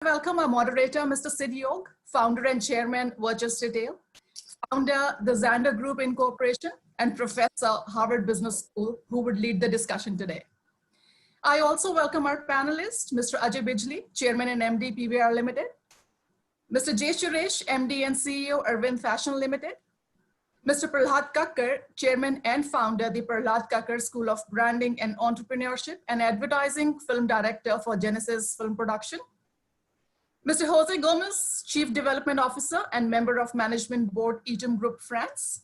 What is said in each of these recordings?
Welcome our moderator, Mr. Sid Yog, founder and chairman, Worcester Dale, founder, the Xander Group Incorporation, and professor, Harvard Business School, who would lead the discussion today. I also welcome our panelists, Mr. Ajay Bijli, chairman and MD, PVR Limited, Mr. Jay Suresh, MD and CEO, Arvind Fashion Limited, Mr. Prahlad Kakkar, chairman and founder, the Prahlad Kakkar School of Branding and Entrepreneurship and Advertising, film director for Genesis Film Production, Mr. Jose Gomez, Chief Development Officer and member of Management Board, Eaton Group France.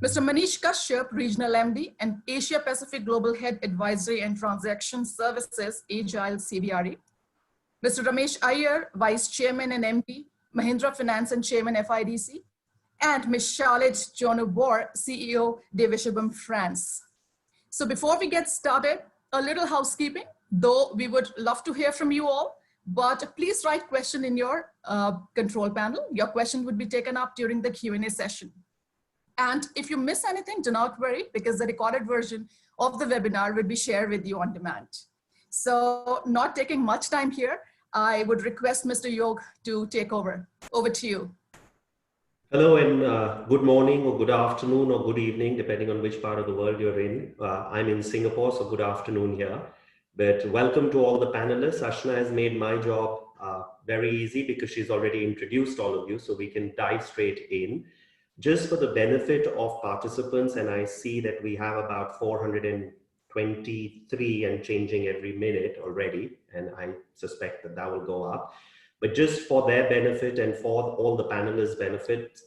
Mr. Manish Kashyap, Regional MD and Asia Pacific Global Head Advisory and Transaction Services, Agile CBRE. Mr. Ramesh Iyer, Vice Chairman and MD, Mahindra Finance and Chairman FIDC. And Ms. Charlotte Jonubor, CEO, De Vishabam France. So before we get started, a little housekeeping, though we would love to hear from you all. But please write question in your control panel. Your question would be taken up during the Q&A session. And if you miss anything, do not worry, because the recorded version of the webinar will be shared with you on demand. So not taking much time here, I would request Mr. Yog to take over. Over to you. Hello and good morning or good afternoon or good evening, depending on which part of the world you're in. I'm in Singapore, so good afternoon here. But welcome to all the panelists. Ashna has made my job very easy because she's already introduced all of you, so we can dive straight in. Just for the benefit of participants, and I see that we have about 423 and changing every minute already, and I suspect that that will go up. But just for their benefit and for all the panelists' benefit,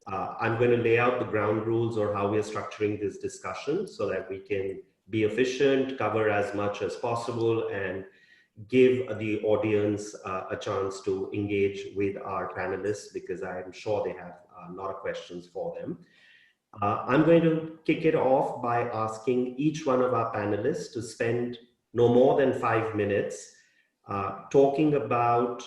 I'm going to lay out the ground rules or how we're structuring this discussion so that we can be efficient, cover as much as possible, and give the audience a chance to engage with our panelists, because I am sure they have a lot of questions for them. I'm going to kick it off by asking each one of our panelists to spend no more than 5 minutes talking about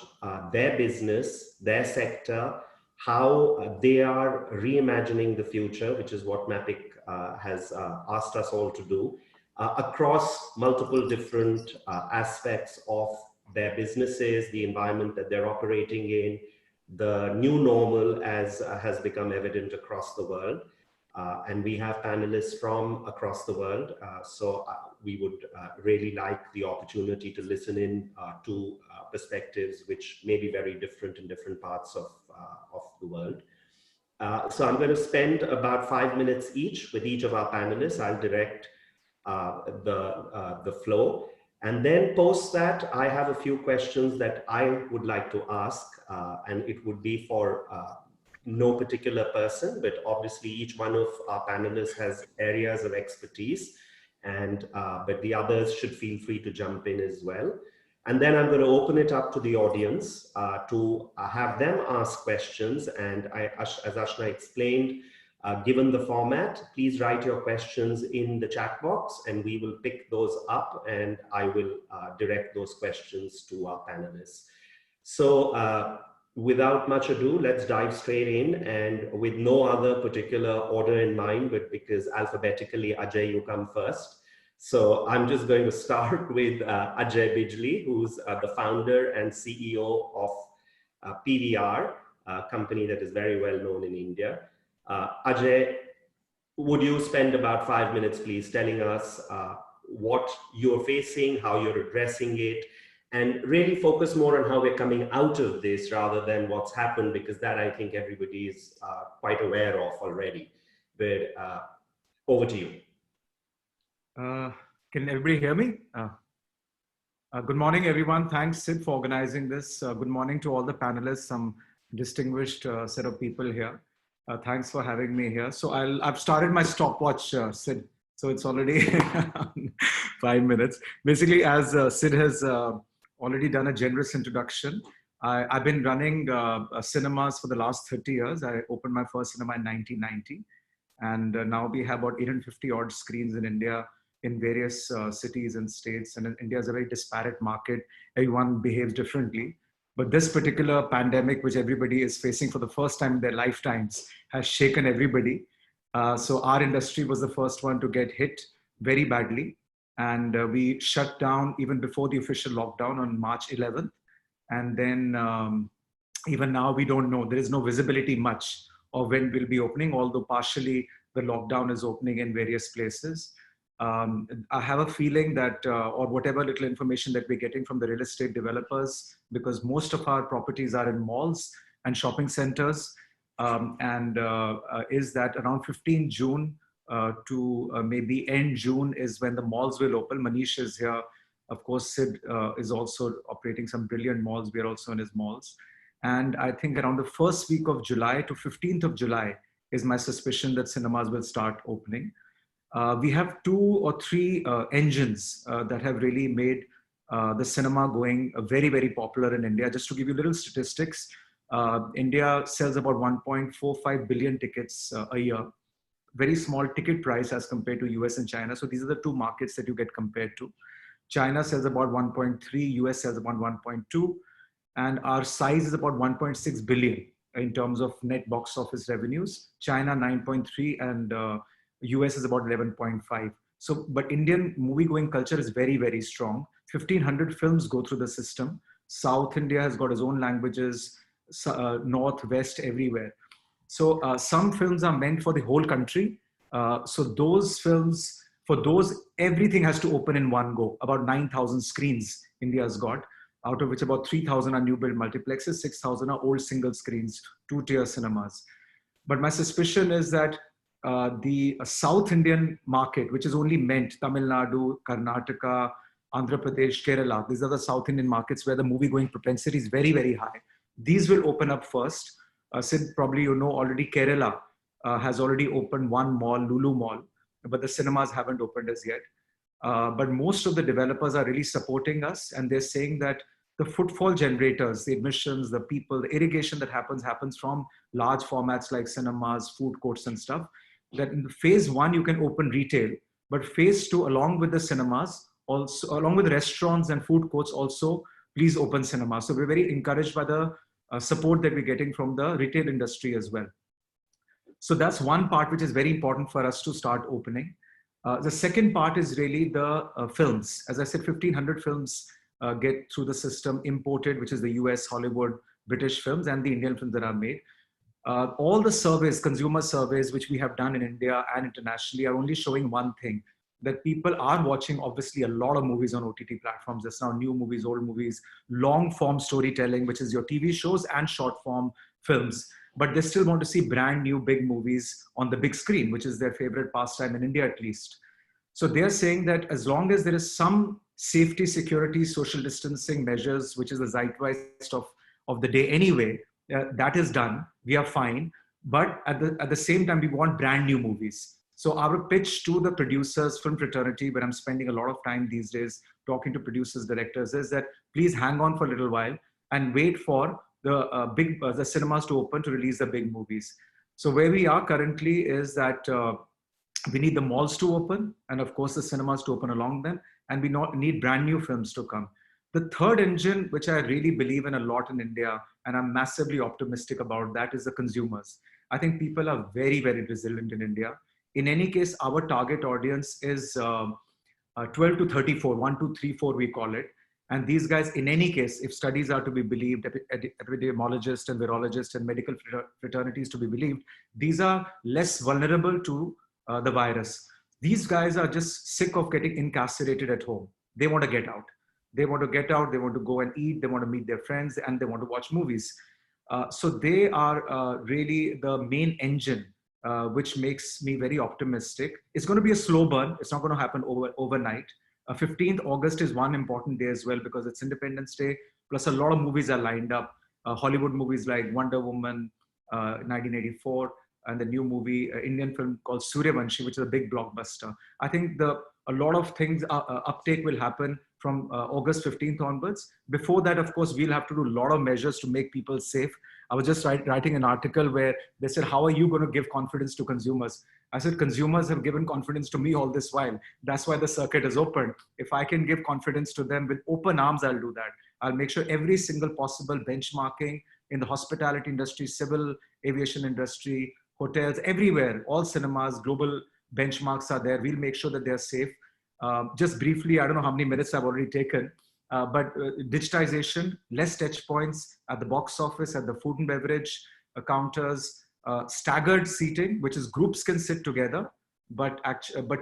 their business, their sector, how they are reimagining the future, which is what MAPIC has asked us all to do, across multiple different aspects of their businesses, the environment that they're operating in, the new normal as has become evident across the world. And we have panelists from across the world. So we would really like the opportunity to listen in to perspectives which may be very different in different parts of the world. So I'm going to spend about 5 minutes each with each of our panelists. I'll direct the flow. And then post that, I have a few questions that I would like to ask, and it would be for no particular person, but obviously each one of our panelists has areas of expertise, and but the others should feel free to jump in as well. And then I'm going to open it up to the audience to have them ask questions. And as Ashna explained, given the format, please write your questions in the chat box and we will pick those up and I will direct those questions to our panelists. So without much ado, let's dive straight in, and with no other particular order in mind, but because alphabetically, Ajay, you come first. So I'm just going to start with Ajay Bijli, who's the founder and CEO of PVR, a company that is very well known in India. Ajay, would you spend about 5 minutes, please, telling us what you're facing, how you're addressing it, and really focus more on how we're coming out of this rather than what's happened, because that I think everybody is quite aware of already. But over to you. Can everybody hear me? Good morning, everyone. Thanks, Sid, for organizing this. Good morning to all the panelists, some distinguished set of people here. Thanks for having me here. So I've started my stopwatch, Sid. So it's already 5 minutes. Basically, as Sid has already done a generous introduction, I've been running cinemas for the last 30 years. I opened my first cinema in 1990. And now we have about 850 odd screens in India in various cities and states. And India is a very disparate market. Everyone behaves differently. But this particular pandemic, which everybody is facing for the first time in their lifetimes, has shaken everybody. So our industry was the first one to get hit very badly. And we shut down even before the official lockdown on March 11th. And then even now we don't know, there is no visibility much of when we'll be opening, although partially the lockdown is opening in various places. I have a feeling that, or whatever little information that we're getting from the real estate developers, because most of our properties are in malls and shopping centers, is that around 15 June to maybe end June is when the malls will open. Manish is here. Of course, Sid is also operating some brilliant malls. We are also in his malls. And I think around the first week of July to 15th of July is my suspicion that cinemas will start opening. We have 2 or 3 engines that have really made the cinema going very, very popular in India. Just to give you little statistics, India sells about 1.45 billion tickets a year. Very small ticket price as compared to US and China. So these are the 2 markets that you get compared to. China sells about 1.3, US sells about 1.2, and our size is about 1.6 billion in terms of net box office revenues. China 9.3 and US is about 11.5. So, but Indian movie-going culture is very, very strong. 1,500 films go through the system. South India has got its own languages, North, West, everywhere. So some films are meant for the whole country. So those films, for those, everything has to open in one go. About 9,000 screens India's got, out of which about 3,000 are new build multiplexes, 6,000 are old single screens, 2-tier cinemas. But my suspicion is that the South Indian market, which is only meant Tamil Nadu, Karnataka, Andhra Pradesh, Kerala, these are the South Indian markets where the movie going propensity is very, very high. These will open up first. Sid, probably you know already Kerala has already opened 1 mall, Lulu Mall, but the cinemas haven't opened as yet. But most of the developers are really supporting us, and they're saying that the footfall generators, the admissions, the people, the irrigation that happens from large formats like cinemas, food courts and stuff, that in phase 1, you can open retail, but phase 2, along with the cinemas, also along with restaurants and food courts also, please open cinemas. So we're very encouraged by the support that we're getting from the retail industry as well. So that's one part which is very important for us to start opening. The second part is really the films. As I said, 1,500 films get through the system imported, which is the US, Hollywood, British films, and the Indian films that are made. All the surveys, consumer surveys, which we have done in India and internationally, are only showing one thing, that people are watching obviously a lot of movies on OTT platforms. There's now new movies, old movies, long form storytelling, which is your TV shows and short form films. But they still want to see brand new big movies on the big screen, which is their favorite pastime in India at least. So they're saying that as long as there is some safety, security, social distancing measures, which is the zeitgeist of the day anyway, that is done, we are fine. But at the same time, we want brand new movies. So our pitch to the producers, film fraternity, where I'm spending a lot of time these days talking to producers, directors, is that please hang on for a little while and wait for the cinemas to open to release the big movies. So where we are currently is that we need the malls to open, and of course the cinemas to open along them, and we need brand new films to come. The third engine, which I really believe in a lot in India, and I'm massively optimistic about that, is the consumers. I think people are very, very resilient in India. In any case, our target audience is 12 to 34, 1, 2, 3, 4 we call it. And these guys, in any case, if studies are to be believed, epidemiologists and virologists and medical fraternities to be believed, these are less vulnerable to the virus. These guys are just sick of getting incarcerated at home. They want to get out. They want to get out, they want to go and eat, they want to meet their friends, and they want to watch movies. So they are really the main engine, which makes me very optimistic. It's going to be a slow burn. It's not going to happen overnight. 15th August is one important day as well, because it's Independence Day, plus a lot of movies are lined up. Hollywood movies like Wonder Woman, 1984, and the new movie, Indian film called Suryavanshi, which is a big blockbuster. I think a lot of things, uptake will happen from August 15th onwards. Before that, of course, we'll have to do a lot of measures to make people safe. I was just writing an article where they said, how are you going to give confidence to consumers? I said, consumers have given confidence to me all this while. That's why the circuit is open. If I can give confidence to them with open arms, I'll do that. I'll make sure every single possible benchmarking in the hospitality industry, civil aviation industry, hotels, everywhere, all cinemas, global benchmarks are there. We'll make sure that they're safe. Just briefly, I don't know how many minutes I've already taken. but digitization, less touch points at the box office, at the food and beverage counters, staggered seating, which is groups can sit together, but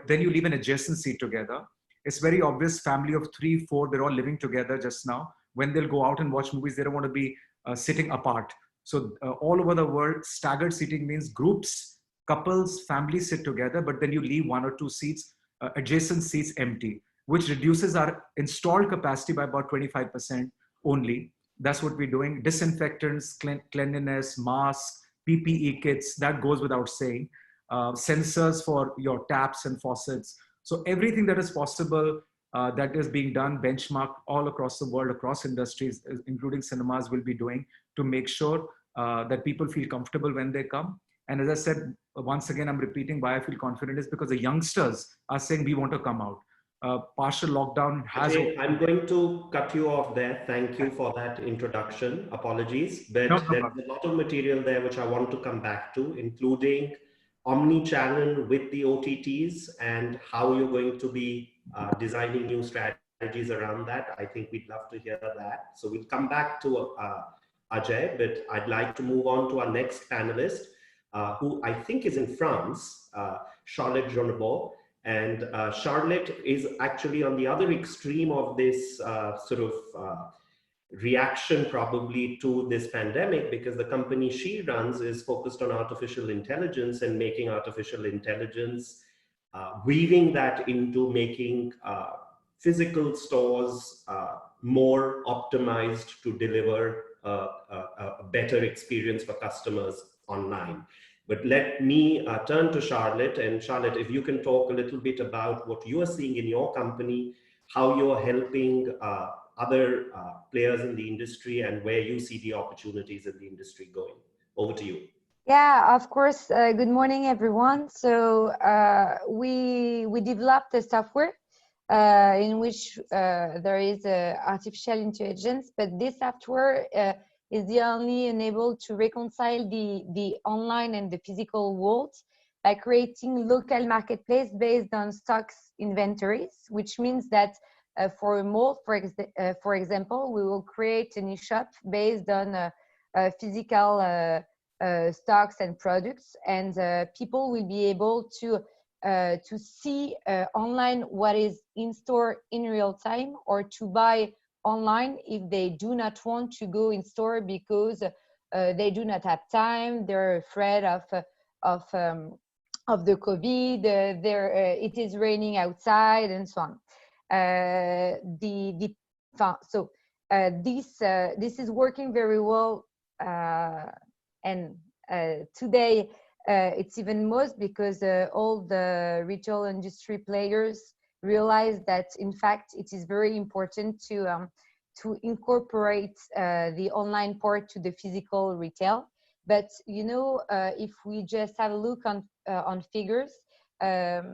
then you leave an adjacent seat together. It's very obvious, family of 3, 4, they're all living together just now. When they'll go out and watch movies, they don't want to be sitting apart. So all over the world, staggered seating means groups, couples, families sit together, but then you leave 1 or 2 seats, adjacent seats empty, which reduces our installed capacity by about 25% only. That's what we're doing. Disinfectants, cleanliness, masks, PPE kits, that goes without saying. Sensors for your taps and faucets. So everything that is possible that is being done, benchmark all across the world, across industries, including cinemas, will be doing to make sure that people feel comfortable when they come. And as I said, once again, I'm repeating why I feel confident is because the youngsters are saying we want to come out. Partial lockdown has... Ajay, I'm going to cut you off there. Thank you for that introduction. Apologies, but No, there's a lot of material there which I want to come back to, including omni-channel with the OTTs and how you're going to be designing new strategies around that. I think we'd love to hear that. So we'll come back to Ajay, but I'd like to move on to our next panelist, who I think is in France, Charlotte Jonnebaugh. And Charlotte is actually on the other extreme of this reaction probably to this pandemic, because the company she runs is focused on artificial intelligence and making artificial intelligence, weaving that into making physical stores more optimized to deliver a better experience for customers online. But let me turn to Charlotte. And Charlotte, if you can talk a little bit about what you are seeing in your company, how you're helping other players in the industry, and where you see the opportunities in the industry going. Over to you. Yeah, of course. Good morning, everyone. So we developed a software in which there is artificial intelligence, but this software is the only enabled to reconcile the online and the physical world by creating local marketplace based on stocks inventories, which means that for a mall, for example, we will create an e-shop based on physical stocks and products, and people will be able to see online what is in store in real time, or to buy online if they do not want to go in store because they do not have time, they're afraid of the COVID, it is raining outside, and so on. This is working very well, and today it's even most because all the retail industry players realize that in fact it is very important to incorporate the online part to the physical retail. But you know, if we just have a look on figures, there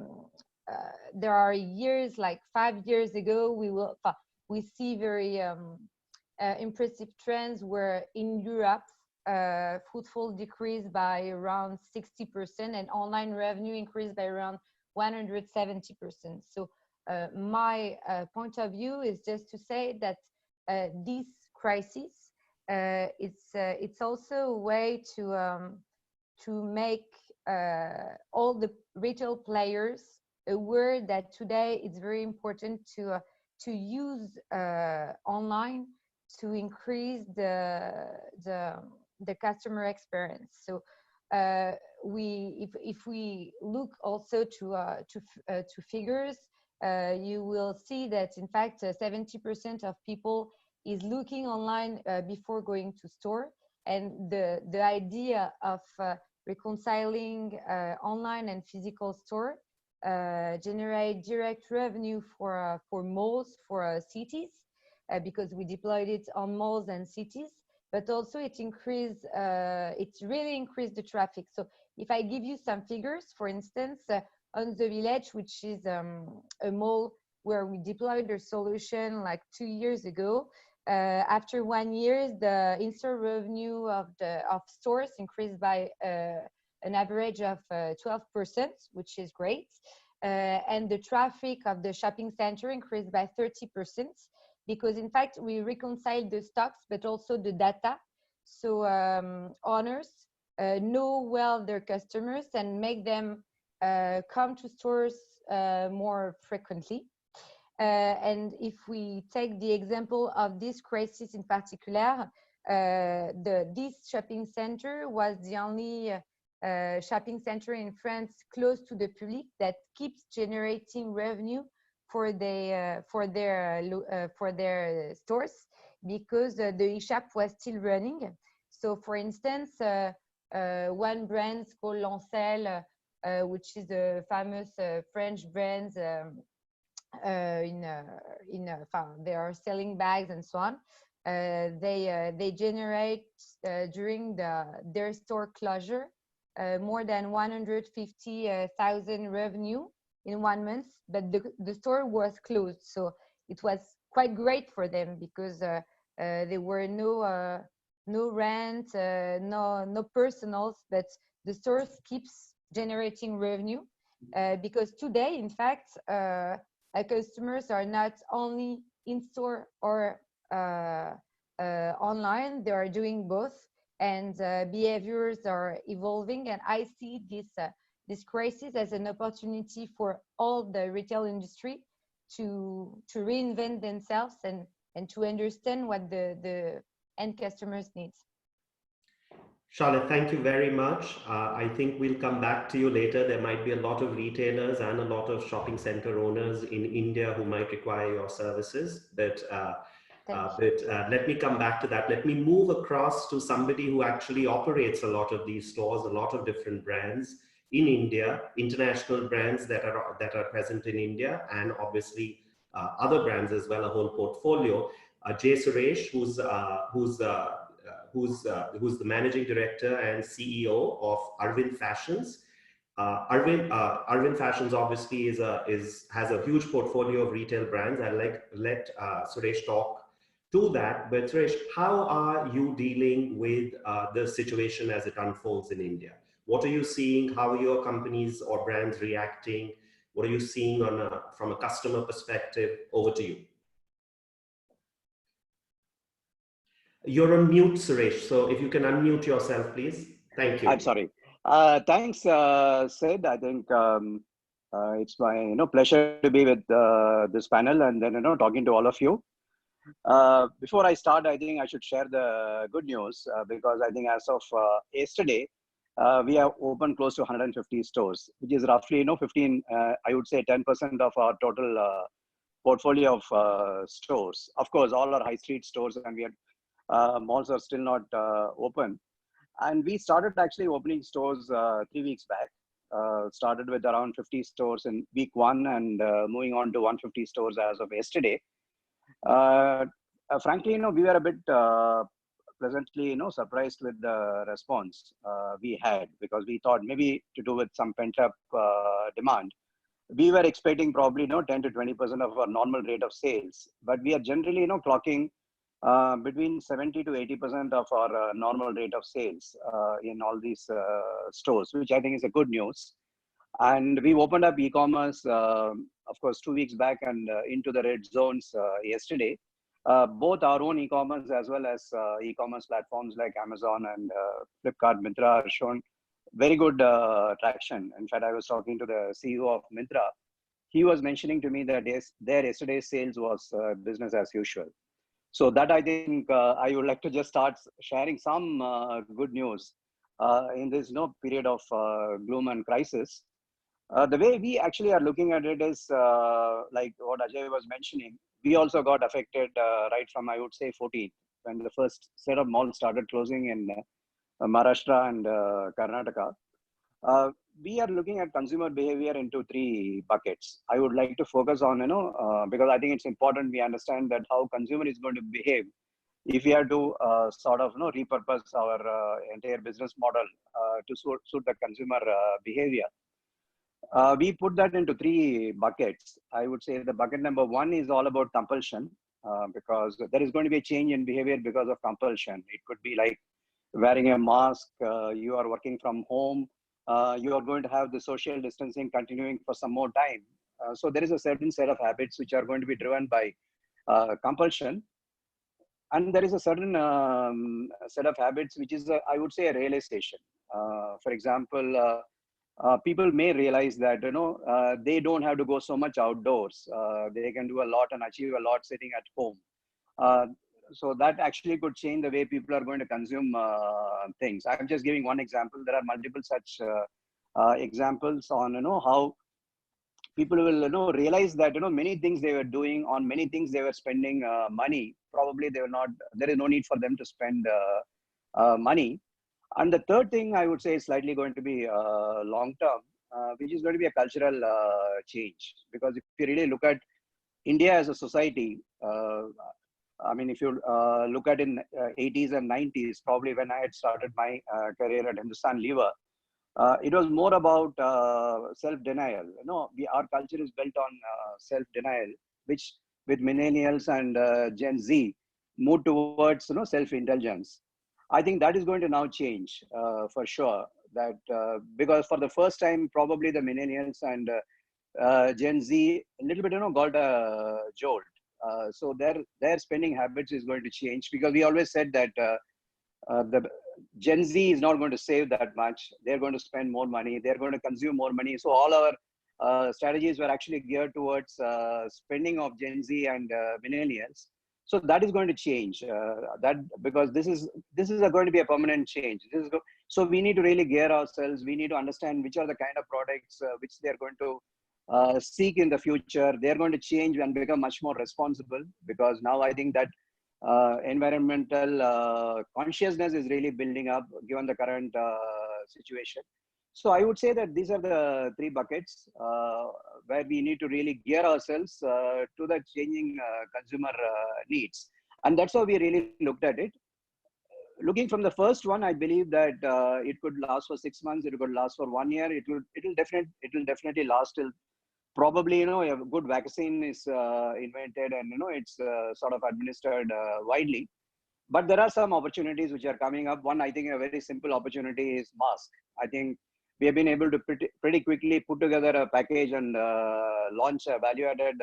are years, like 5 years ago, we see very impressive trends where in Europe footfall decreased by around 60% and online revenue increased by around 170%. So my point of view is just to say that this crisis, it's also a way to make all the retail players aware that today it's very important to use online to increase the customer experience. So if we look also to figures, you will see that in fact 70% of people is looking online before going to store, and the idea of reconciling online and physical store generate direct revenue for malls, for cities, because we deployed it on malls and cities, but also it really increased the traffic. So if I give you some figures, for instance, on the Village, which is a mall where we deployed a solution like 2 years ago, after 1 year, the in-store revenue of stores increased by an average of 12%, which is great. And the traffic of the shopping center increased by 30%. because in fact we reconcile the stocks but also the data, so owners know well their customers and make them come to stores more frequently. And if we take the example of this crisis in particular, this shopping center was the only shopping center in France close to the public that keeps generating revenue for their stores, because the e-shop was still running. So for instance, one brand called Lancel, which is a famous French brand, they are selling bags and so on. They generate during their store closure more than 150,000 revenue in 1 month, but the store was closed. So it was quite great for them, because there were no rent, no personals, but the stores keeps generating revenue, because today, in fact, customers are not only in store or online, they are doing both, and behaviors are evolving. And I see this crisis as an opportunity for all the retail industry to reinvent themselves and to understand what the end customers need. Charlotte, thank you very much. I think we'll come back to you later. There might be a lot of retailers and a lot of shopping center owners in India who might require your services. But let me come back to that. Let me move across to somebody who actually operates a lot of these stores, a lot of different brands in India, international brands that are present in India, and obviously other brands as well, a whole portfolio. Jay Suresh, who's the managing director and CEO of Arvind Fashions. Arvind Fashions obviously has a huge portfolio of retail brands. I'd let Suresh talk to that. But Suresh, how are you dealing with the situation as it unfolds in India? What are you seeing? How are your companies or brands reacting? What are you seeing from a customer perspective? Over to you. You're on mute, Suresh. So if you can unmute yourself, please. Thank you. I'm sorry. Thanks, Sid. I think it's my pleasure to be with this panel and then talking to all of you. Before I start, I think I should share the good news, because I think as of yesterday, we have opened close to 150 stores, which is roughly 15, I would say 10% of our total portfolio of stores. Of course, all our high street stores and we had malls are still not open. And we started actually opening stores 3 weeks back. Started with around 50 stores in week 1 and moving on to 150 stores as of yesterday. Frankly, we were a bit pleasantly surprised with the response we had, because we thought maybe to do with some pent up demand. We were expecting probably 10 to 20% of our normal rate of sales, but we are generally clocking between 70 to 80% of our normal rate of sales in all these stores, which I think is a good news. And we opened up e-commerce, of course, 2 weeks back and into the red zones yesterday. Both our own e-commerce as well as e-commerce platforms like Amazon and Flipkart, Myntra are shown very good traction. In fact, I was talking to the CEO of Myntra. He was mentioning to me that their yesterday's sales was business as usual. So that I think I would like to just start sharing some good news in this period of gloom and crisis. The way we actually are looking at it is like what Ajay was mentioning. We also got affected right from, I would say, 14, when the first set of malls started closing in Maharashtra and Karnataka. We are looking at consumer behavior into 3 buckets. I would like to focus on, because I think it's important we understand that how consumer is going to behave if we have to sort of repurpose our entire business model to suit the consumer behavior. We put that into 3 buckets. I would say the bucket number 1 is all about compulsion, because there is going to be a change in behavior because of compulsion. It could be like wearing a mask, you are working from home, you are going to have the social distancing continuing for some more time. So there is a certain set of habits which are going to be driven by compulsion. And there is a certain set of habits, which is, I would say, a realization. For example, people may realize that, they don't have to go so much outdoors. They can do a lot and achieve a lot sitting at home. So that actually could change the way people are going to consume things. I'm just giving one example. There are multiple such examples on, how people will, realize that, many things they were doing, on many things they were spending money. Probably they were not, there is no need for them to spend money. And the third thing I would say is slightly going to be long term, which is going to be a cultural change. Because if you really look at India as a society, I mean, if you look at in 80s and 90s, probably when I had started my career at Hindustan Lever, it was more about self-denial. Our culture is built on self-denial, which with millennials and Gen Z move towards self-indulgence. I think that is going to now change for sure. That because for the first time, probably the millennials and Gen Z a little bit got a jolt. So their spending habits is going to change, because we always said that the Gen Z is not going to save that much. They're going to spend more money. They're going to consume more money. So all our strategies were actually geared towards spending of Gen Z and millennials. So that is going to change. That because this is going to be a permanent change. So we need to really gear ourselves. We need to understand which are the kind of products which they're going to seek in the future. They're going to change and become much more responsible, because now I think that environmental consciousness is really building up given the current situation. So I would say that these are the three buckets where we need to really gear ourselves to the changing consumer needs. And that's how we really looked at it. Looking from the first one, I believe that it could last for 6 months. It could last for 1 year. It will definitely last till probably, a good vaccine is invented and, it's sort of administered widely. But there are some opportunities which are coming up. One, I think a very simple opportunity is mask. I think we have been able to pretty quickly put together a package and launch a value-added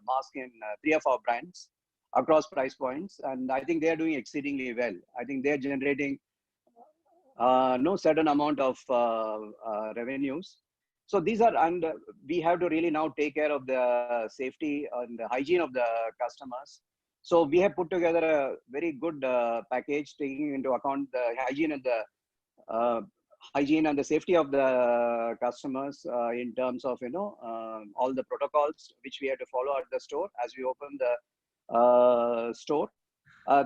mask in 3 of our brands across price points. And I think they are doing exceedingly well. I think they're generating no certain amount of revenues. So these are, and we have to really now take care of the safety and the hygiene of the customers. So we have put together a very good package, taking into account the hygiene and the safety of the customers in terms of all the protocols which we have to follow at the store as we open the store.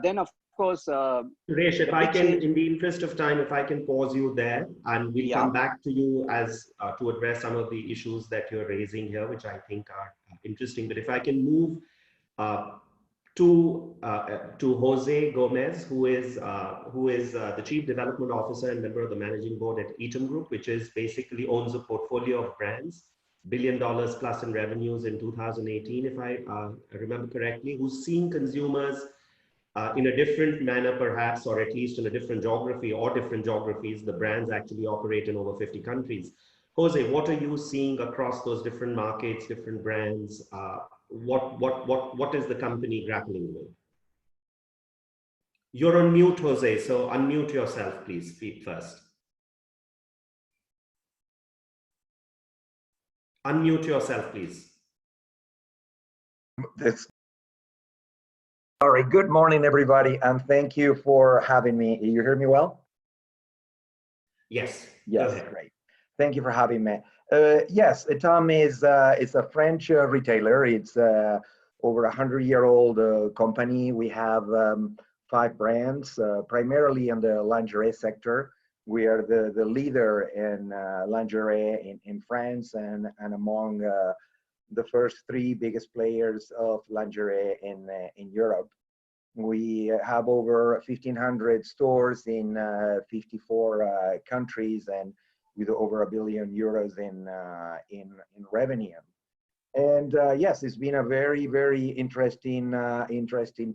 Then of course, Suresh, if I can, in the interest of time, if I can pause you there, and we'll come back to you as to address some of the issues that you're raising here, which I think are interesting. But if I can move to Jose Gomez, who is the Chief Development Officer and member of the Managing Board at Eaton Group, which is basically owns a portfolio of brands, $1 billion plus in revenues in 2018, if I remember correctly, who's seeing consumers in a different manner, perhaps, or at least in a different geography or different geographies. The brands actually operate in over 50 countries. Jose, what are you seeing across those different markets, different brands? What is the company grappling with? You're on mute, Jose, so unmute yourself, please, first. Unmute yourself, please. Sorry, good morning, everybody, and thank you for having me. You hear me well? Yes. Yes, great. Thank you for having me. Yes, Etam is a French retailer. It's over 100-year-old company. We have 5 brands, primarily in the lingerie sector. We are the leader in lingerie in France and among the first 3 biggest players of lingerie in Europe. We have over 1,500 stores in 54 countries and with over €1 billion in revenue. And yes, it's been a very, very interesting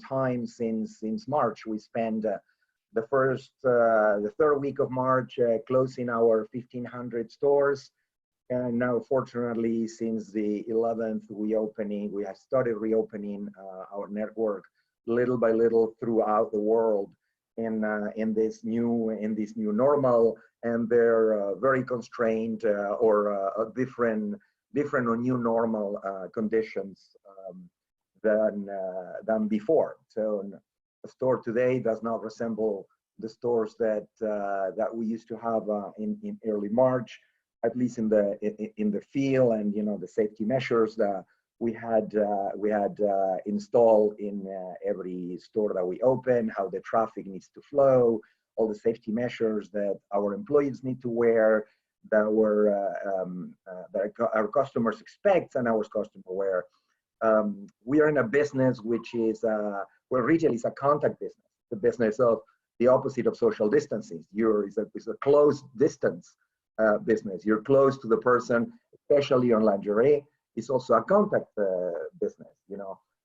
time since March. We spent the third week of March closing our 1,500 stores. And now, fortunately, since the 11th, we have started reopening our network little by little throughout the world in this new normal, and they're very constrained or different or new normal conditions than before. So a store today does not resemble the stores that we used to have in early March, at least in the field, and the safety measures that we had installed in every store that we open, how the traffic needs to flow, all the safety measures that our employees need to wear, that our customers expect and our customers wear. We are in a business which is where retail is a contact business, the business of the opposite of social distancing. It's a close distance business. You're close to the person, especially on lingerie. It's also a contact business.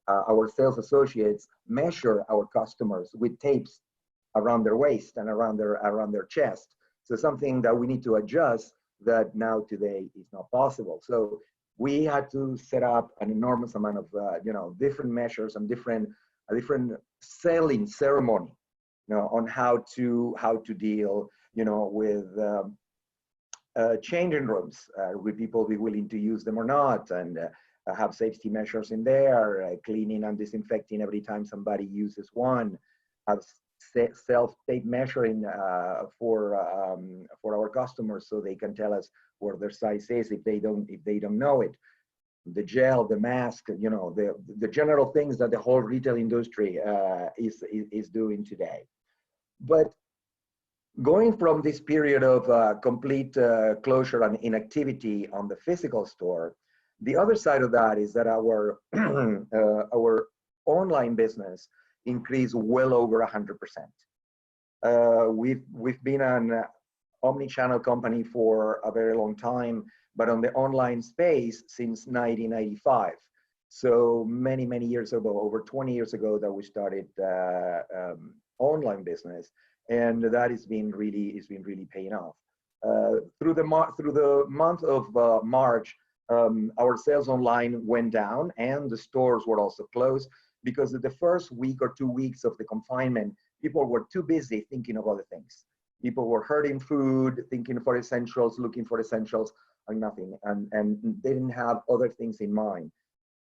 Our sales associates measure our customers with tapes around their waist and around their chest. So something that we need to adjust that now today is not possible. So we had to set up an enormous amount of different measures and a different selling ceremony, on how to deal with changing rooms. Will people be willing to use them or not? And have safety measures in there, cleaning and disinfecting every time somebody uses one. Have self-tape measuring for our customers, so they can tell us where their size is if they don't know it. The gel, the mask, the general things that the whole retail industry is doing today. But going from this period of complete closure and inactivity on the physical store, the other side of that is that our our online business increased well over 100%. We've been an omni-channel company for a very long time, but on the online space since 1995. So many years ago, over 20 years ago, that we started online business, and that has been really paying off. Through the month of March, our sales online went down, and the stores were also closed, because the first week or 2 weeks of the confinement, people were too busy thinking of other things. People were hurting food, thinking for essentials, looking for essentials, and nothing, and they didn't have other things in mind.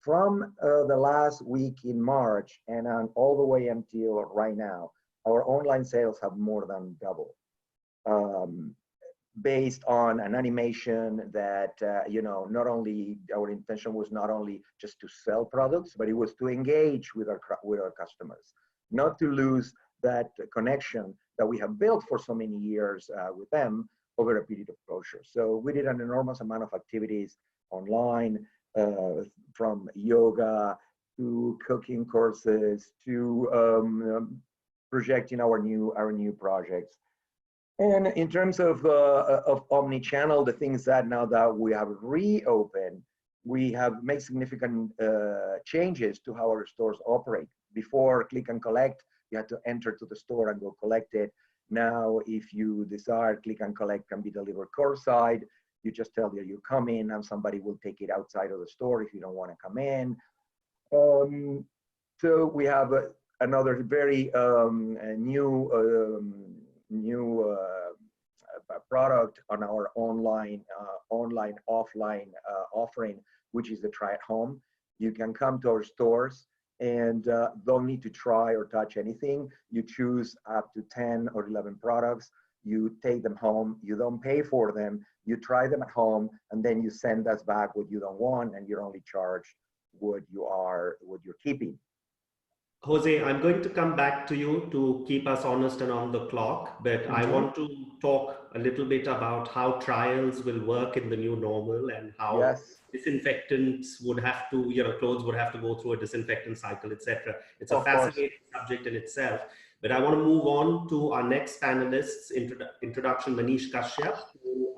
From the last week in March and all the way until right now, our online sales have more than doubled, based on an animation that, not only our intention was not only just to sell products, but it was to engage with our customers, not to lose that connection that we have built for so many years with them over a period of closure. So we did an enormous amount of activities online, from yoga to cooking courses to projecting our new projects. And in terms of omni-channel, the things that now that we have reopened, we have made significant changes to how our stores operate. Before click and collect, you had to enter to the store and go collect it. Now, if you desire, click and collect can be delivered curbside. You just tell that you're coming, and somebody will take it outside of the store if you don't want to come in. So we have another very new product on our online offline offering, which is the Try at Home. You can come to our stores and don't need to try or touch anything. You choose up to 10 or 11 products. You take them home. You don't pay for them. You try them at home, and then you send us back what you don't want, and you're only charged what you're keeping. Jose, I'm going to come back to you to keep us honest and on the clock, but I want to talk a little bit about how trials will work in the new normal, and how disinfectants would have to, clothes would have to go through a disinfectant cycle, etc. It's a fascinating subject in itself. But I want to move on to our next panelist's introduction, Manish Kashyap, who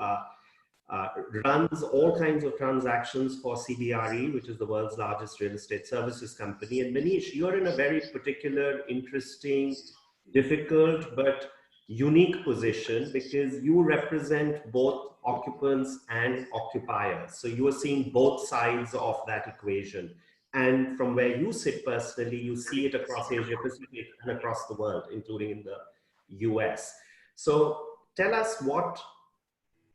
runs all kinds of transactions for CBRE, which is the world's largest real estate services company. And Manish, you're in a very particular, interesting, difficult, but unique position because you represent both occupants and occupiers. So you are seeing both sides of that equation. And from where you sit personally, you see it across Asia Pacific and across the world, including in the US. So tell us what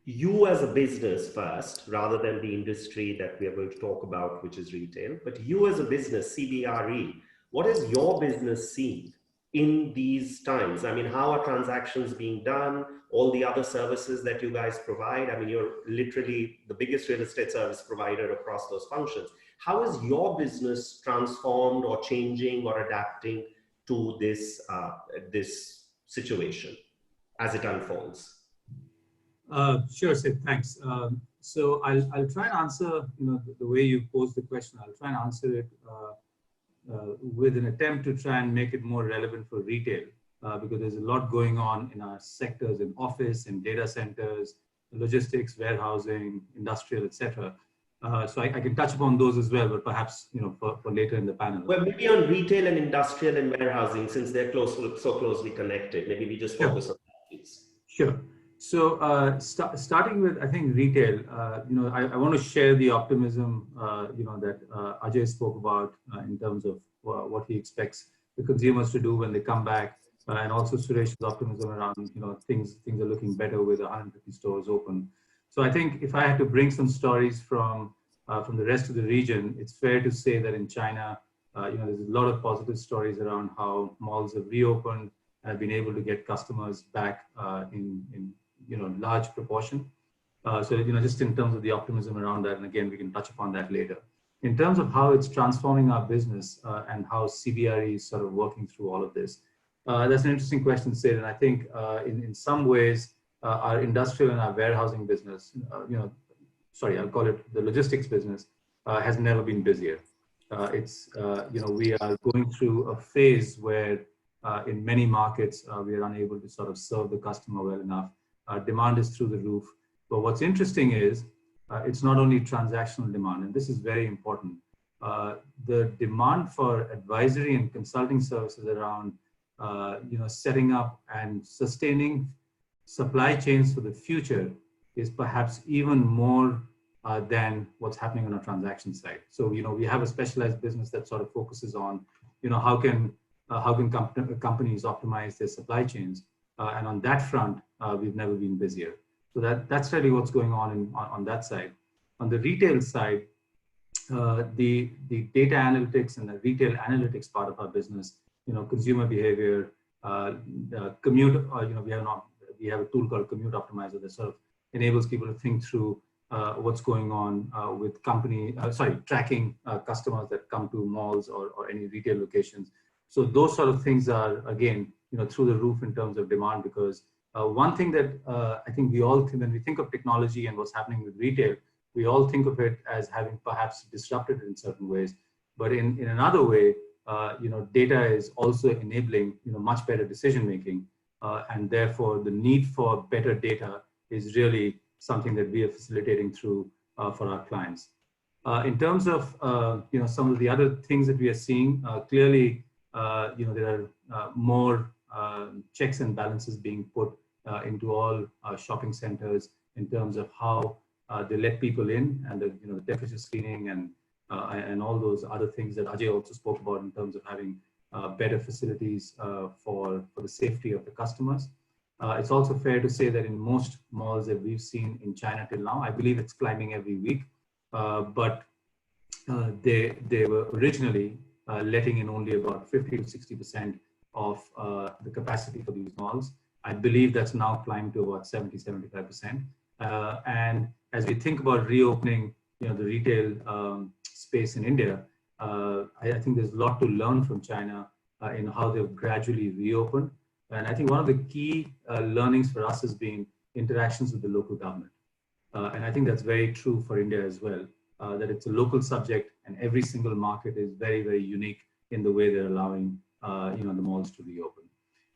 you as a business first, rather than the industry that we are going to talk about, which is retail, but you as a business, CBRE, what is your business seeing in these times? I mean, how are transactions being done? All the other services that you guys provide. I mean, you're literally the biggest real estate service provider across those functions. How is your business transformed or changing or adapting to this, this situation as it unfolds? Sure, Sid, thanks. So I'll try and answer, the way you posed the question. I'll try and answer it with an attempt to try and make it more relevant for retail, because there's a lot going on in our sectors, in office, in data centers, logistics, warehousing, industrial, etc. So I can touch upon those as well, but perhaps for later in the panel. Well, maybe on retail and industrial and warehousing, since they're so closely connected. Maybe we just focus on that, please. Sure. So starting with, I think, retail, I want to share the optimism, that Ajay spoke about in terms of what he expects the consumers to do when they come back, and also Suresh's optimism around, things are looking better with 150 stores open. So I think if I had to bring some stories from the rest of the region, it's fair to say that in China, there's a lot of positive stories around how malls have reopened and have been able to get customers back in large proportion. So, just in terms of the optimism around that, and again, we can touch upon that later. In terms of how it's transforming our business and how CBRE is sort of working through all of this, that's an interesting question, Sid. And I think in some ways, our industrial and our warehousing business, I'll call it the logistics business, has never been busier. We are going through a phase where in many markets, we are unable to sort of serve the customer well enough. Demand is through the roof. But what's interesting is it's not only transactional demand, and this is very important. The demand for advisory and consulting services around, setting up and sustaining supply chains for the future is perhaps even more than what's happening on a transaction side. So, we have a specialized business that sort of focuses on, how can companies optimize their supply chains? And on that front, we've never been busier. So that's really what's going on that side. On the retail side, the data analytics and the retail analytics part of our business, consumer behavior, commute. We have a tool called Commute Optimizer that sort of enables people to think through what's going on with tracking customers that come to malls or any retail locations. So those sort of things are, again, through the roof in terms of demand, because one thing that I think we all, when we think of technology and what's happening with retail, we all think of it as having perhaps disrupted it in certain ways. But in another way, data is also enabling, much better decision making. And therefore, the need for better data is really something that we are facilitating through for our clients. In terms of, some of the other things that we are seeing, clearly, there are more checks and balances being put into all shopping centers in terms of how they let people in, and the temperature screening and all those other things that Ajay also spoke about in terms of having better facilities for the safety of the customers. It's also fair to say that in most malls that we've seen in China till now, I believe it's climbing every week, but they were originally letting in only about 50 to 60% of the capacity for these malls. I believe that's now climbed to about 70, 75%. And as we think about reopening, the retail space in India, I think there's a lot to learn from China in how they've gradually reopened. And I think one of the key learnings for us has been interactions with the local government. And I think that's very true for India as well, that it's a local subject, and every single market is very, very unique in the way they're allowing the malls to reopen.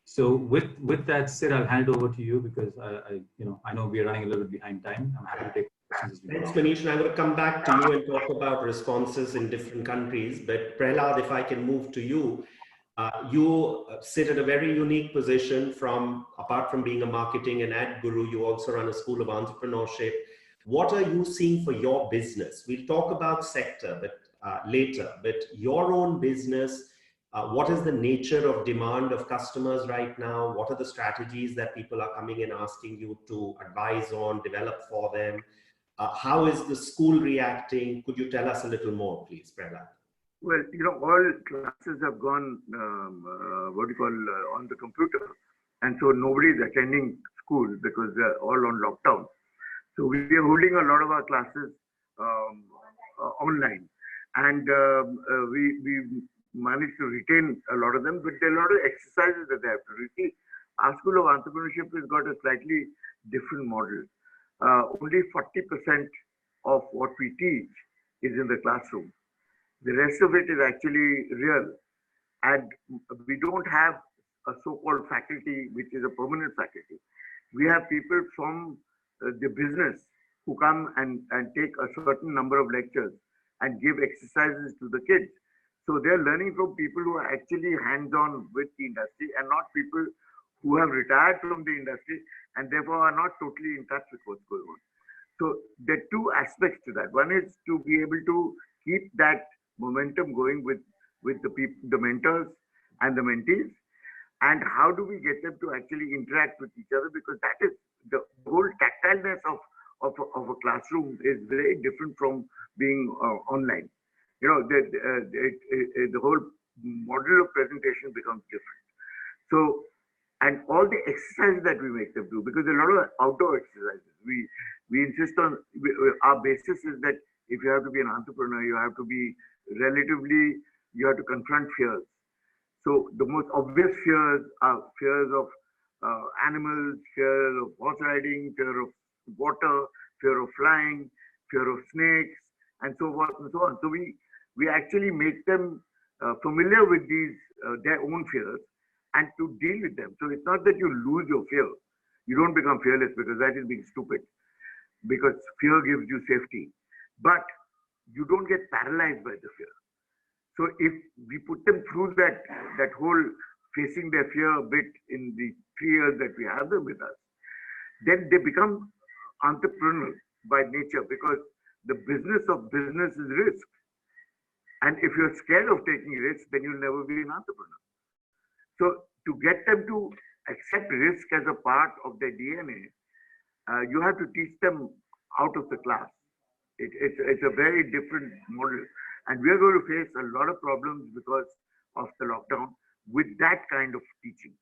So with that said, I'll hand it over to you, because I know we're running a little bit behind time. I'm happy to take questions as we go. Thanks, Manish. And I'm going to come back to you and talk about responses in different countries. But Prahlad, if I can move to you, You sit at a very unique position apart from being a marketing and ad guru, you also run a school of entrepreneurship. What are you seeing for your business? We'll talk about sector later, but your own business, what is the nature of demand of customers right now? What are the strategies that people are coming in asking you to advise on, develop for them? How is the school reacting? Could you tell us a little more, please, Prahlad? Well, all classes have gone, on the computer. And so nobody is attending school because they're all on lockdown. So we are holding a lot of our classes online. And we managed to retain a lot of them, but there are a lot of exercises that they have to repeat. Our School of Entrepreneurship has got a slightly different model. Only 40% of what we teach is in the classroom. The rest of it is actually real. And we don't have a so-called faculty, which is a permanent faculty. We have people from the business who come and take a certain number of lectures and give exercises to the kids. So they're learning from people who are actually hands-on with the industry and not people who have retired from the industry and therefore are not totally in touch with what's going on. So there are two aspects to that. One is to be able to keep that momentum going with the people, the mentors and the mentees, and how do we get them to actually interact with each other, because that is the whole tactileness of a classroom is very different from being online. The whole model of presentation becomes different. So, and all the exercises that we make them do, because there are a lot of outdoor exercises. We insist on, our basis is that if you have to be an entrepreneur, you have to be you have to confront fears. So the most obvious fears are fears of animals, fear of horse riding, fear of water, fear of flying, fear of snakes, and so forth and so on. So we actually make them familiar with these, their own fears, and to deal with them. So it's not that you lose your fear. You don't become fearless, because that is being stupid, because fear gives you safety. But you don't get paralyzed by the fear. So if we put them through that whole facing their fear a bit in the 3 years that we have them with us, then they become entrepreneurial by nature, because the business of business is risk. And if you're scared of taking risks, then you'll never be an entrepreneur. So to get them to accept risk as a part of their DNA, you have to teach them out of the class. It's a very different model. And we are going to face a lot of problems because of the lockdown with that kind of teaching.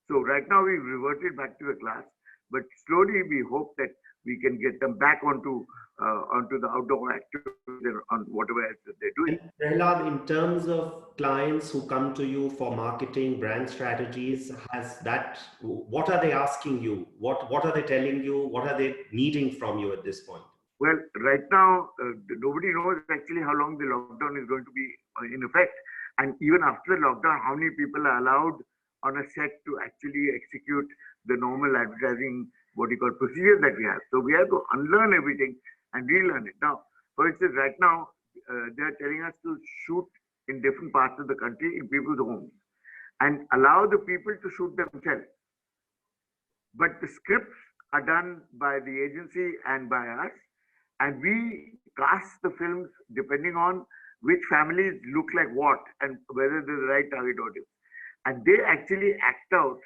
So right now we've reverted back to the class, but slowly we hope that we can get them back onto the outdoor activities on whatever else that they're doing. And Prahlad, in terms of clients who come to you for marketing, brand strategies, what are they asking you? What are they telling you? What are they needing from you at this point? Well, right now, nobody knows actually how long the lockdown is going to be in effect. And even after the lockdown, how many people are allowed on a set to actually execute the normal advertising, procedure that we have. So we have to unlearn everything and relearn it. Now, for instance, right now, they're telling us to shoot in different parts of the country in people's homes and allow the people to shoot themselves. But the scripts are done by the agency and by us. And we cast the films depending on which families look like what and whether they're the right target audience. And they actually act out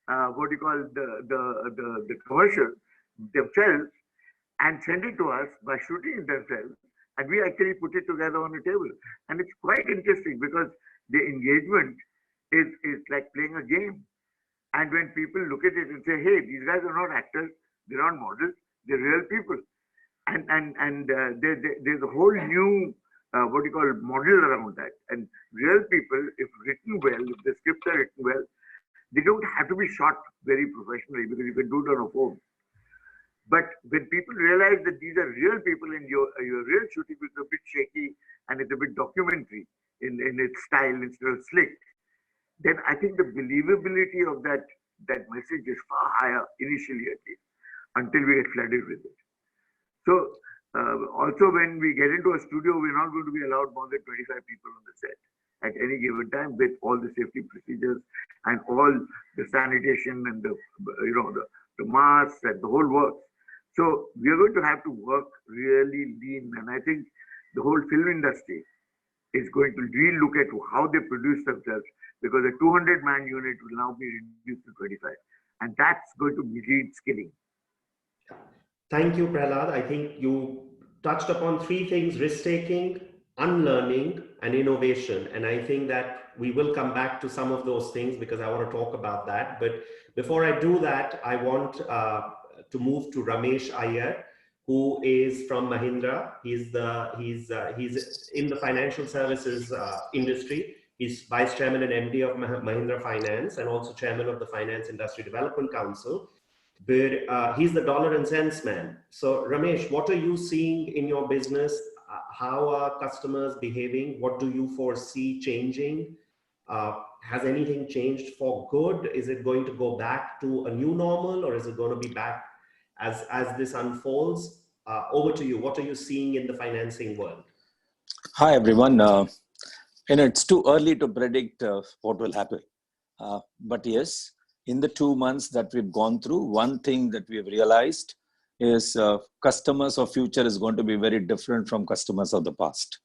the commercial themselves and send it to us by shooting it themselves. And we actually put it together on the table. And it's quite interesting because the engagement is like playing a game. And when people look at it and say, hey, these guys are not actors, they're not models, they're real people. And there's a whole new model around that. And real people, if written well, if the scripts are written well, they don't have to be shot very professionally because you can do it on a phone. But when people realize that these are real people and your real shooting is a bit shaky and it's a bit documentary in its style instead of slick, then I think the believability of that message is far higher initially, at least, until we get flooded with it. So also when we get into a studio, we're not going to be allowed more than 25 people on the set. at any given time with all the safety procedures and all the sanitation and the masks and the whole works. So we are going to have to work really lean, and I think the whole film industry is going to re-look at how they produce themselves, because a 200-man unit will now be reduced to 25, and that's going to need skilling. Thank you, Prahlad. I think you touched upon three things: risk-taking, unlearning, and innovation. And I think that we will come back to some of those things because I want to talk about that. But before I do that, I want to move to Ramesh Iyer, who is from Mahindra. He's in the financial services industry. He's vice chairman and MD of Mahindra Finance, and also chairman of the Finance Industry Development Council. But he's the dollar and cents man. So Ramesh, what are you seeing in your business? How are customers behaving? What do you foresee changing? Has anything changed for good? Is it going to go back to a new normal, or is it going to be back as this unfolds? Over to you. What are you seeing in the financing world? Hi, everyone. It's too early to predict what will happen. But yes, in the 2 months that we've gone through, one thing that we've realized is customers of future is going to be very different from customers of the past.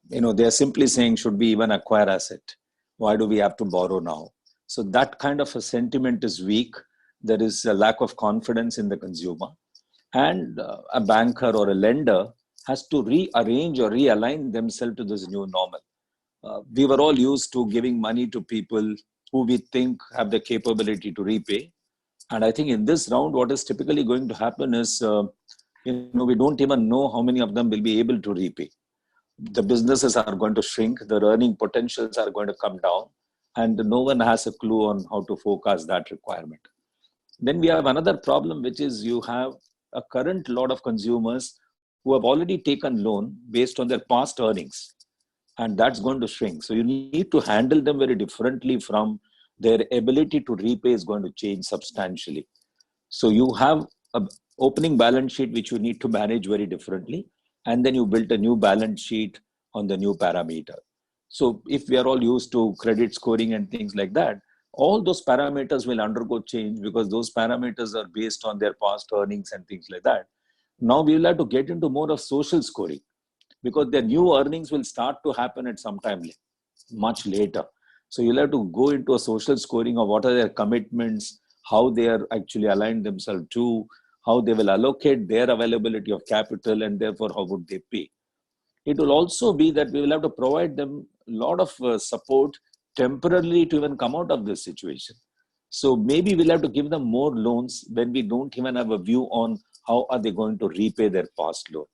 They're simply saying, should we even acquire asset? Why do we have to borrow now? So that kind of a sentiment is weak. There is a lack of confidence in the consumer. And a banker or a lender has to rearrange or realign themselves to this new normal. We were all used to giving money to people who we think have the capability to repay. And I think in this round, what is typically going to happen is, we don't even know how many of them will be able to repay. The businesses are going to shrink, the earning potentials are going to come down, and no one has a clue on how to forecast that requirement. Then we have another problem, which is you have a current lot of consumers who have already taken loan based on their past earnings, and that's going to shrink. So you need to handle them very differently from their ability to repay is going to change substantially. So you have an opening balance sheet, which you need to manage very differently. And then you build a new balance sheet on the new parameter. So if we are all used to credit scoring and things like that, all those parameters will undergo change because those parameters are based on their past earnings and things like that. Now we will have to get into more of social scoring because their new earnings will start to happen at some time much later. So you'll have to go into a social scoring of what are their commitments, how they are actually aligned themselves to, how they will allocate their availability of capital, and therefore how would they pay. It will also be that we will have to provide them a lot of support temporarily to even come out of this situation. So maybe we'll have to give them more loans when we don't even have a view on how are they going to repay their past loan.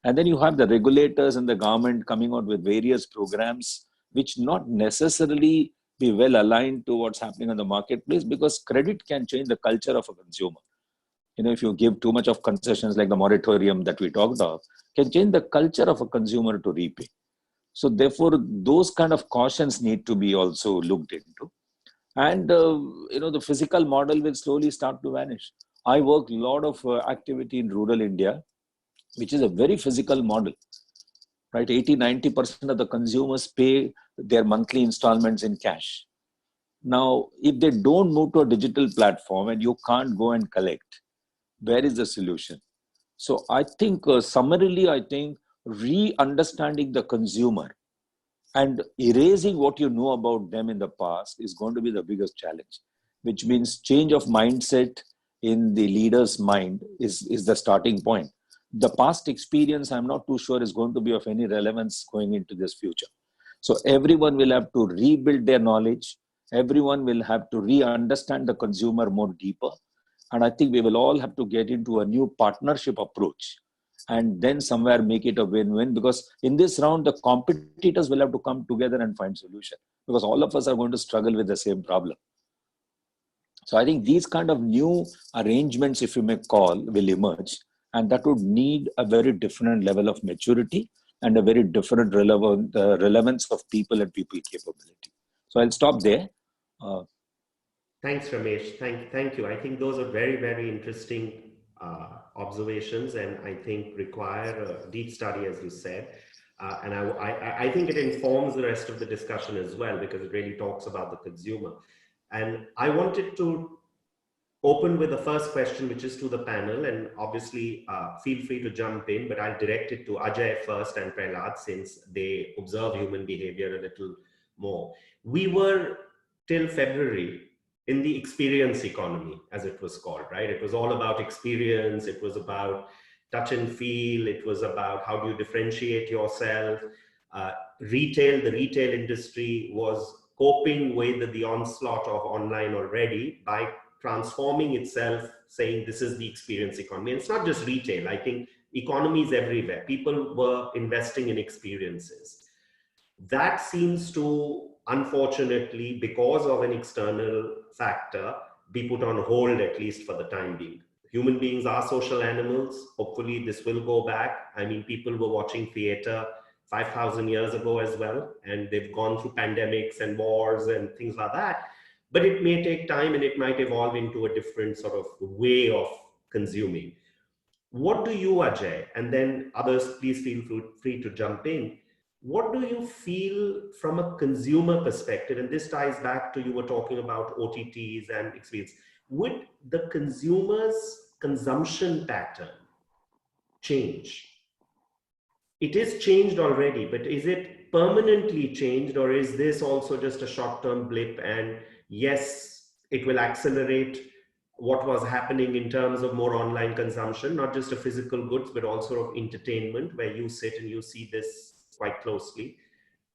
And then you have the regulators and the government coming out with various programs which not necessarily be well aligned to what's happening in the marketplace, because credit can change the culture of a consumer. If you give too much of concessions like the moratorium that we talked of, can change the culture of a consumer to repay. So therefore, those kind of cautions need to be also looked into. And, the physical model will slowly start to vanish. I work a lot of activity in rural India, which is a very physical model, right? 80-90% of the consumers pay their monthly installments in cash. Now, if they don't move to a digital platform and you can't go and collect, where is the solution? So I think summarily, re-understanding the consumer and erasing what you know about them in the past is going to be the biggest challenge, which means change of mindset in the leader's mind is the starting point. The past experience, I'm not too sure is going to be of any relevance going into this future. So everyone will have to rebuild their knowledge. Everyone will have to re-understand the consumer more deeper. And I think we will all have to get into a new partnership approach and then somewhere make it a win-win, because in this round, the competitors will have to come together and find solution, because all of us are going to struggle with the same problem. So I think these kind of new arrangements, if you may call, will emerge, and that would need a very different level of maturity and a very different relevance of people and people capability. So I'll stop there. Thanks, Ramesh. Thank you. I think those are very, very interesting observations, and I think require a deep study, as you said. And I think it informs the rest of the discussion as well, because it really talks about the consumer. And I wanted to open with the first question, which is to the panel, and obviously feel free to jump in, but I'll direct it to Ajay first and Prahlad, since they observe human behavior a little more. We were till February in the experience economy, as it was called, right? It was all about experience. It was about touch and feel. It was about how do you differentiate yourself. The retail industry was coping with the onslaught of online already by transforming itself, saying this is the experience economy. And it's not just retail. I think economies everywhere. People were investing in experiences. That seems to, unfortunately, because of an external factor, be put on hold, at least for the time being. Human beings are social animals. Hopefully this will go back. I mean, people were watching theater 5,000 years ago as well, and they've gone through pandemics and wars and things like that. But it may take time, and it might evolve into a different sort of way of consuming. What do you, Ajay, and then others, please feel free to jump in. What do you feel from a consumer perspective? And this ties back to, you were talking about OTTs and experience. Would the consumer's consumption pattern change? It is changed already, but is it permanently changed, or is this also just a short-term blip? And yes, it will accelerate what was happening in terms of more online consumption, not just of physical goods, but also of entertainment, where you sit and you see this quite closely.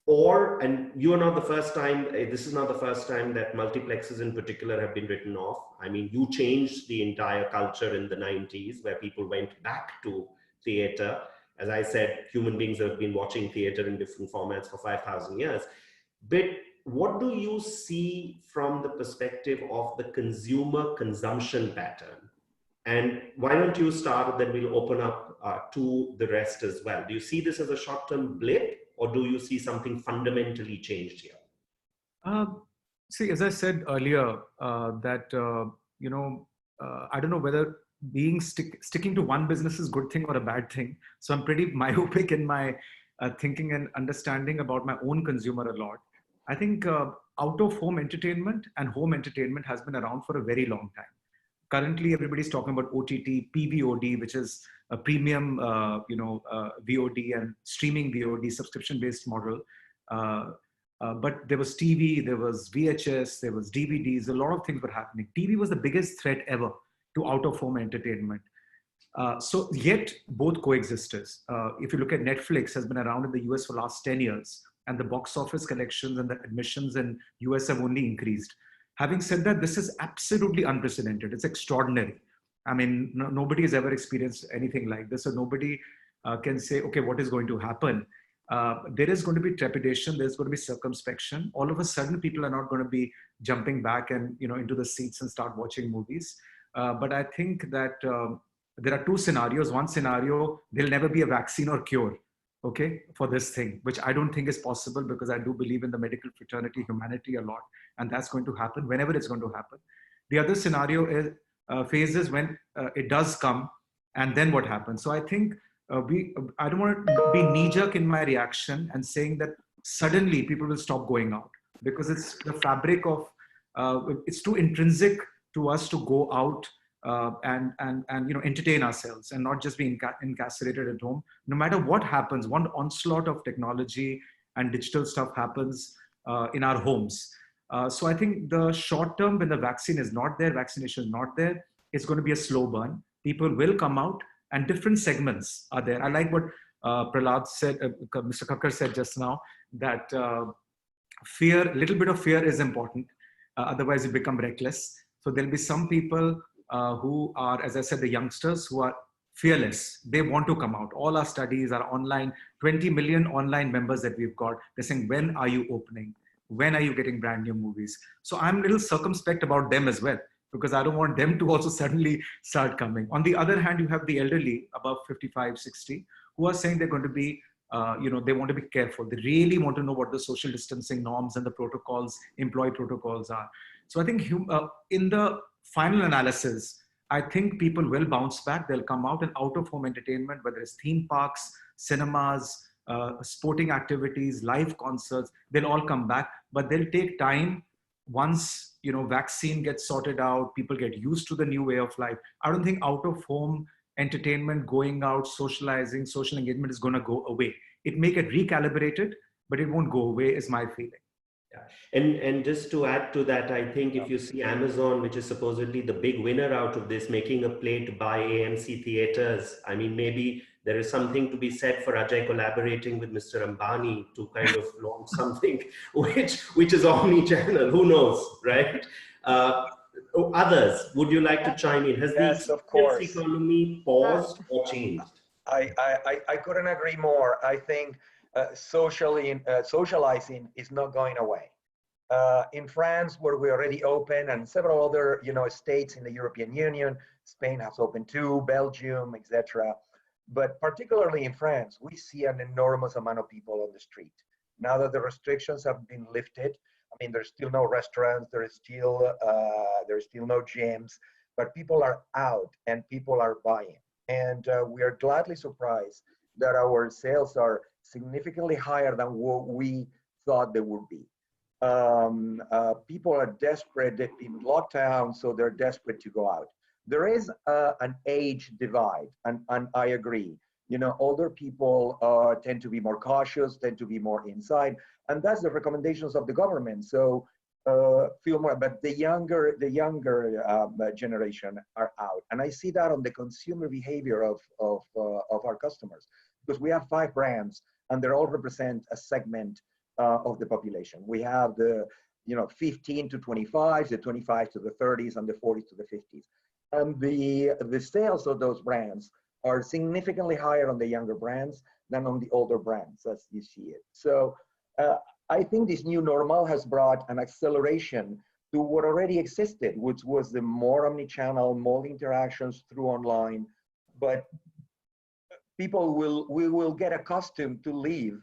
Or, and you are not the first time, this is not the first time that multiplexes in particular have been written off. I mean, you changed the entire culture in the 90s, where people went back to theater. As I said, human beings have been watching theater in different formats for 5,000 years. But what do you see from the perspective of the consumer consumption pattern? And why don't you start, then we'll open up to the rest as well. Do you see this as a short-term blip, or do you see something fundamentally changed here? See, as I said earlier, that, I don't know whether sticking to one business is a good thing or a bad thing. So I'm pretty myopic in my thinking and understanding about my own consumer a lot. I think out-of-home entertainment and home entertainment has been around for a very long time. Currently, everybody's talking about OTT, PVOD, which is a premium, VOD and streaming VOD, subscription-based model. But there was TV, there was VHS, there was DVDs, a lot of things were happening. TV was the biggest threat ever to out-of-home entertainment. So yet both coexisted. If you look at Netflix, has been around in the US for the last 10 years, and the box office collections and the admissions in US have only increased. Having said that, this is absolutely unprecedented. It's extraordinary. I mean, nobody has ever experienced anything like this, so nobody can say, okay, what is going to happen? There is going to be trepidation. There's going to be circumspection. All of a sudden, people are not going to be jumping back and into the seats and start watching movies. But I think that there are two scenarios. One scenario, there'll never be a vaccine or cure, okay, for this thing, which I don't think is possible, because I do believe in the medical fraternity, humanity a lot, and that's going to happen whenever it's going to happen. The other scenario is phases when it does come, and then what happens. So I think I don't want to be knee-jerk in my reaction and saying that suddenly people will stop going out, because it's the fabric of, it's too intrinsic to us to go out and entertain ourselves and not just be incarcerated at home. No matter what happens, one onslaught of technology and digital stuff happens in our homes. So I think the short term, when the vaccine is not there, vaccination is not there, it's going to be a slow burn. People will come out, and different segments are there. I like what Prahlad said, Mr. Kakkar said just now, that fear, a little bit of fear is important. Otherwise you become reckless. So there'll be some people who are, as I said, the youngsters who are fearless. They want to come out. All our studies are online, 20 million online members that we've got. They're saying, when are you opening? When are you getting brand new movies? So I'm a little circumspect about them as well, because I don't want them to also suddenly start coming. On the other hand, you have the elderly above 55, 60, who are saying they're going to be, they want to be careful. They really want to know what the social distancing norms and the protocols, employee protocols are. So I think in the final analysis, I think people will bounce back. They'll come out, and out-of-home entertainment, whether it's theme parks, cinemas, sporting activities, live concerts, they'll all come back, but they'll take time. Once, vaccine gets sorted out, people get used to the new way of life. I don't think out of home entertainment, going out, socializing, social engagement is going to go away. It may get recalibrated, but it won't go away, is my feeling. Yeah. And just to add to that, I think if you see Amazon, which is supposedly the big winner out of this, making a play to buy AMC theaters, I mean, maybe there is something to be said for Ajay collaborating with Mr. Ambani to kind of launch something which is omni-channel. Who knows, right? Others, would you like to chime in? Has Yes, the of course. economy paused or changed? I couldn't agree more. I think socializing is not going away. In France, where we're already open, and several other states in the European Union, Spain has opened too, Belgium, etc. But particularly in France, we see an enormous amount of people on the street. Now that the restrictions have been lifted, I mean, there's still no restaurants, there's still no gyms, but people are out and people are buying. And we are gladly surprised that our sales are significantly higher than what we thought they would be. People are desperate in lockdown, so they're desperate to go out. There is an age divide, and I agree. Older people tend to be more cautious, tend to be more inside, and that's the recommendations of the government. So feel more, but the younger generation are out, and I see that on the consumer behavior of our customers, because we have 5 brands, and they all represent a segment of the population. We have the 15 to 25, the 25 to the 30s, and the 40s to the 50s. And the sales of those brands are significantly higher on the younger brands than on the older brands, as you see it. So I think this new normal has brought an acceleration to what already existed, which was the more omni-channel, more interactions through online. But we will get accustomed to live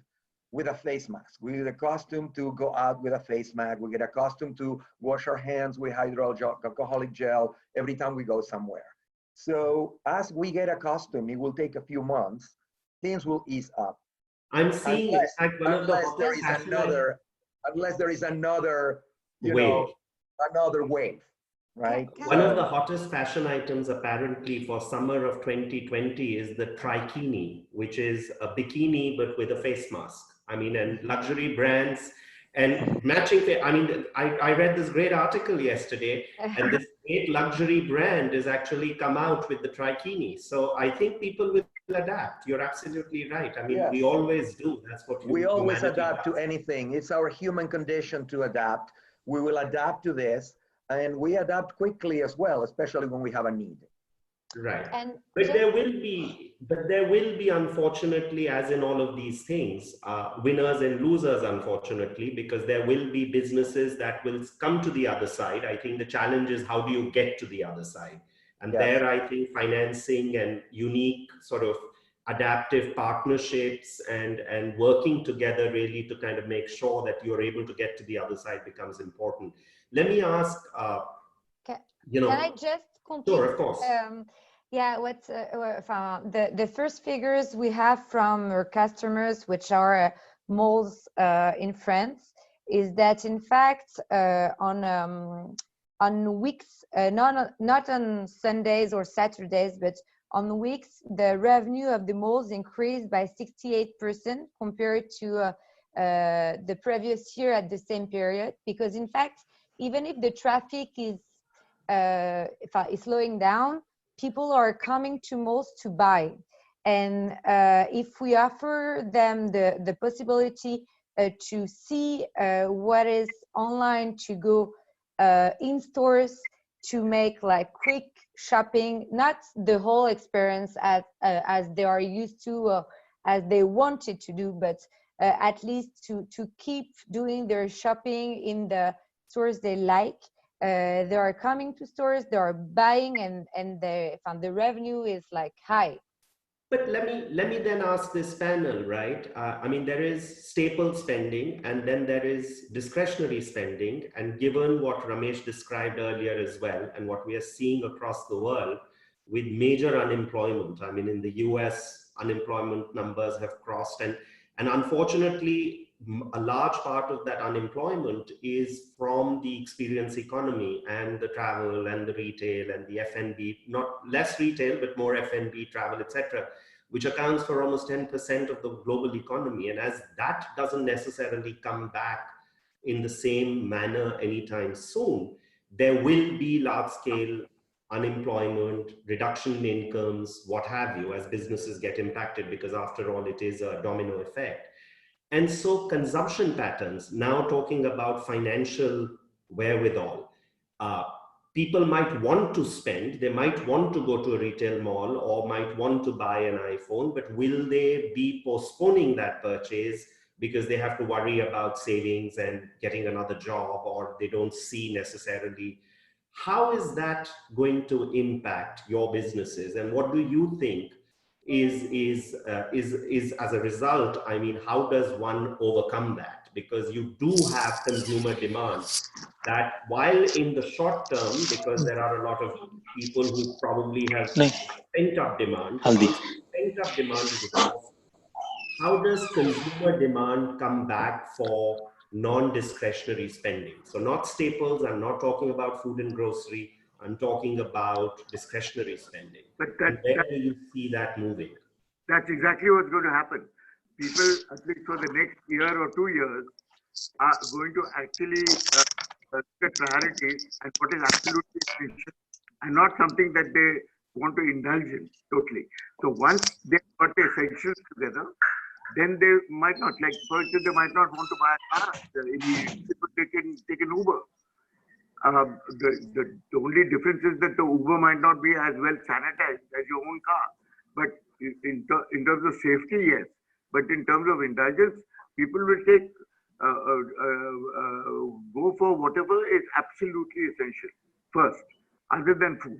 with a face mask. We get accustomed to go out with a face mask. We get accustomed to wash our hands with hydroalcoholic gel every time we go somewhere. So as we get accustomed, it will take a few months, things will ease up. I'm seeing unless there is another wave, right? One of the hottest fashion items apparently for summer of 2020 is the trikini, which is a bikini but with a face mask. I mean, and luxury brands and matching. I mean, I read this great article yesterday, and this great luxury brand is actually come out with the trikini. So I think people will adapt. You're absolutely right. I mean, yes. We always do. That's what we always adapt to anything. It's our human condition to adapt. We will adapt to this, and we adapt quickly as well, especially when we have a need. Right. But there will be, unfortunately, as in all of these things, winners and losers, unfortunately, because there will be businesses that will come to the other side. I think the challenge is how do you get to the other side? And yes. There, I think financing and unique sort of adaptive partnerships and working together really to kind of make sure that you're able to get to the other side becomes important. Let me ask, Can I just continue? Sure, of course. Yeah, what's the first figures we have from our customers, which are malls in France, is that in fact on weeks, not on Sundays or Saturdays, but on weeks, the revenue of the malls increased by 68% compared to the previous year at the same period. Because in fact, even if the traffic is slowing down, people are coming to malls to buy. And if we offer them the possibility to see what is online, to go in stores, to make like quick shopping, not the whole experience as they are used to, as they wanted to do, but at least to keep doing their shopping in the stores they like. They are coming to stores, they are buying, and the revenue is like high. But let me then ask this panel, right? I mean, there is staple spending, and then there is discretionary spending. And given what Ramesh described earlier as well, and what we are seeing across the world with major unemployment, I mean, in the US, unemployment numbers have crossed, and And unfortunately, a large part of that unemployment is from the experience economy and the travel and the retail and the F&B, not less retail, but more F&B, travel, etc., which accounts for almost 10% of the global economy. And as that doesn't necessarily come back in the same manner anytime soon, there will be large-scale unemployment, reduction in incomes, what have you, as businesses get impacted, because after all, it is a domino effect. And so consumption patterns, now talking about financial wherewithal, people might want to spend, they might want to go to a retail mall or might want to buy an iPhone, but will they be postponing that purchase because they have to worry about savings and getting another job, or they don't see necessarily? How is that going to impact your businesses, and what do you think is as a result? I mean, how does one overcome that? Because you do have consumer demand that, while in the short term, because there are a lot of people who probably have pent up demand, pent up demand is exhausted. How does consumer demand come back for non-discretionary spending? So not staples, I'm not talking about food and grocery, I'm talking about discretionary spending. But where do you see that moving? That's exactly what's going to happen. People, at least for the next year or 2 years, are going to actually look at priorities and what is absolutely essential, and not something that they want to indulge in totally. So once they've got the essentials together, then they might not, like first they might not want to buy a car immediately, but they can take an Uber. The only difference is that the Uber might not be as well sanitized as your own car. But in terms of safety, yes. But in terms of indulgence, people will take go for whatever is absolutely essential first, other than food.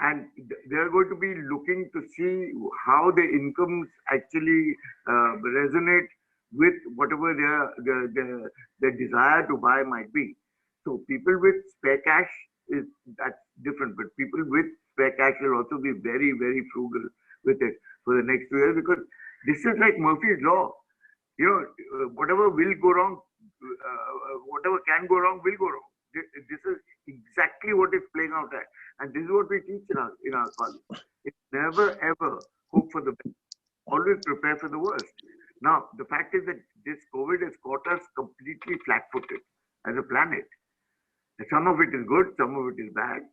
And they're going to be looking to see how the incomes actually resonate with whatever their desire to buy might be. So people with spare cash, that's different, but people with spare cash will also be very, very frugal with it for the next 2 years, because this is like Murphy's Law. You know, whatever will go wrong, whatever can go wrong will go wrong. This is exactly what is playing out at. And this is what we teach in our college. It's never ever hope for the best. Always prepare for the worst. Now, the fact is that this COVID has caught us completely flat-footed as a planet. Some of it is good, some of it is bad.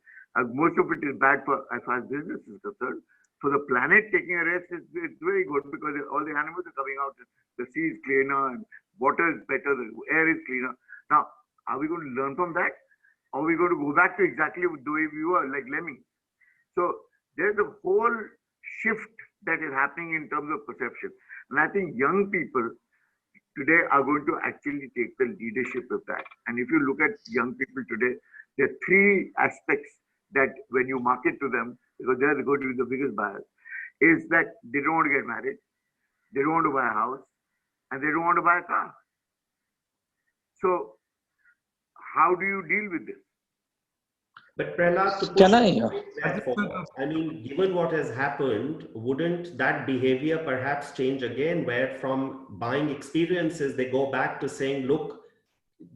Most of it is bad as far as business is concerned. So the planet taking a rest is very good, because all the animals are coming out. The sea is cleaner, and water is better, the air is cleaner. Now, are we going to learn from that? Or are we going to go back to exactly the way we were, like lemmings? So there's a whole shift that is happening in terms of perception. And I think young people today are going to actually take the leadership of that. And if you look at young people today, there are 3 aspects that when you market to them, because they're going to be the biggest buyers, is that they don't want to get married, they don't want to buy a house, and they don't want to buy a car. So how do you deal with this? But Prahlad, to push I mean, given what has happened, wouldn't that behavior perhaps change again, where from buying experiences, they go back to saying, look,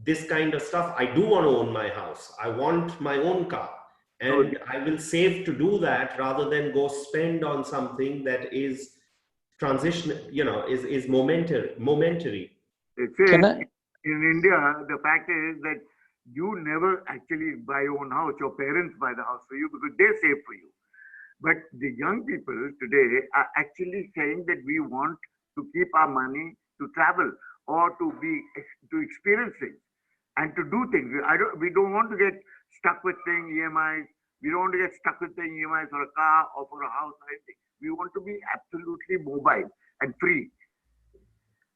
this kind of stuff, I do want to own my house. I want my own car. And I will save to do that, rather than go spend on something that is transition, you know, is momentary. In India, the fact is that you never actually buy your own house. Your parents buy the house for you because they save for you. But the young people today are actually saying that we want to keep our money to travel or to experience things and to do things. We don't want to get stuck with paying EMIs. We don't want to get stuck with paying EMIs for a car or for a house or anything. We want to be absolutely mobile and free.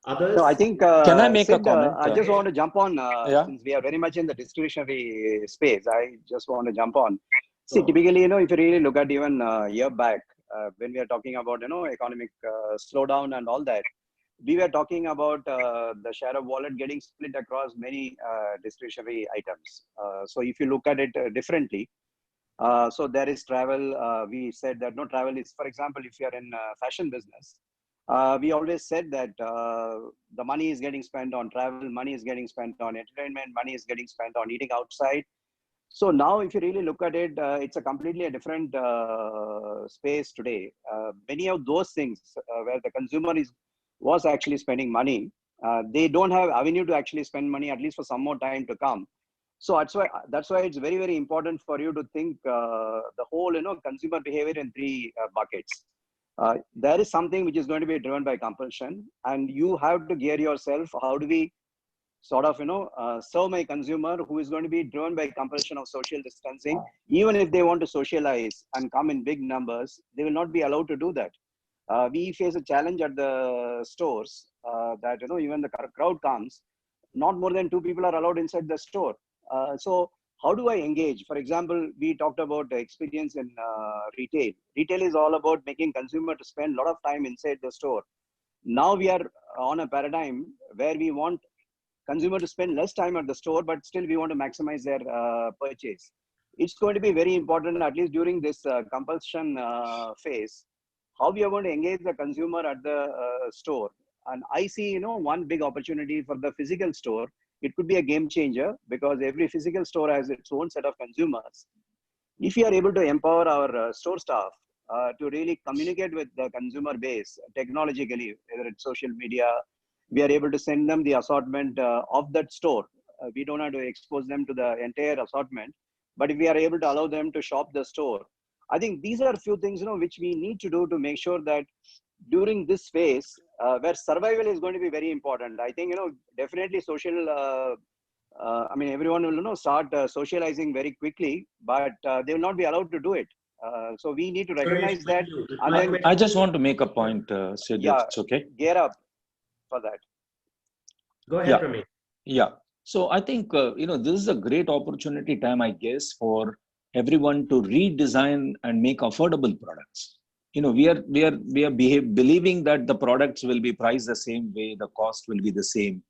Others? No, I think. Can I make a Sid, comment? I just want to jump on, since we are very much in the discretionary space. I just want to jump on. See, typically, you know, if you really look at even a year back, when we are talking about, you know, economic slowdown and all that, we were talking about the share of wallet getting split across many discretionary items. So if you look at it differently, so there is travel. We said that no, travel is, for example, if you are in fashion business, We always said that the money is getting spent on travel, money is getting spent on entertainment, money is getting spent on eating outside. So now, if you really look at it, it's a completely different space today. Many of those things where the consumer was actually spending money, they don't have avenue to actually spend money, at least for some more time to come. So that's why it's very, very important for you to think the whole consumer behavior in three buckets. There is something which is going to be driven by compulsion, and you have to gear yourself. How do we sort of serve my consumer who is going to be driven by compulsion of social distancing? Even if they want to socialize and come in big numbers, they will not be allowed to do that. We face a challenge at the stores that even the crowd comes, not more than 2 people are allowed inside the store. So how do I engage? For example, we talked about the experience in retail. Retail is all about making consumer to spend a lot of time inside the store. Now we are on a paradigm where we want consumer to spend less time at the store, but still we want to maximize their purchase. It's going to be very important, at least during this compulsion phase, how we are going to engage the consumer at the store. And I see, one big opportunity for the physical store. It could be a game changer because every physical store has its own set of consumers. If we are able to empower our store staff to really communicate with the consumer base technologically, whether it's social media, we are able to send them the assortment of that store. We don't have to expose them to the entire assortment, but if we are able to allow them to shop the store, I think these are a few things, which we need to do to make sure that during this phase, where survival is going to be very important. I think, definitely social, everyone will, start socializing very quickly, but they will not be allowed to do it. So we need to recognize that. And then, I just want to make a point, Sid, yeah, if it's okay. Gear up for that. Go ahead, Ramesh. Yeah. So I think, this is a great opportunity time, I guess, for everyone to redesign and make affordable products. We are believing that the products will be priced the same way, the cost will be the same,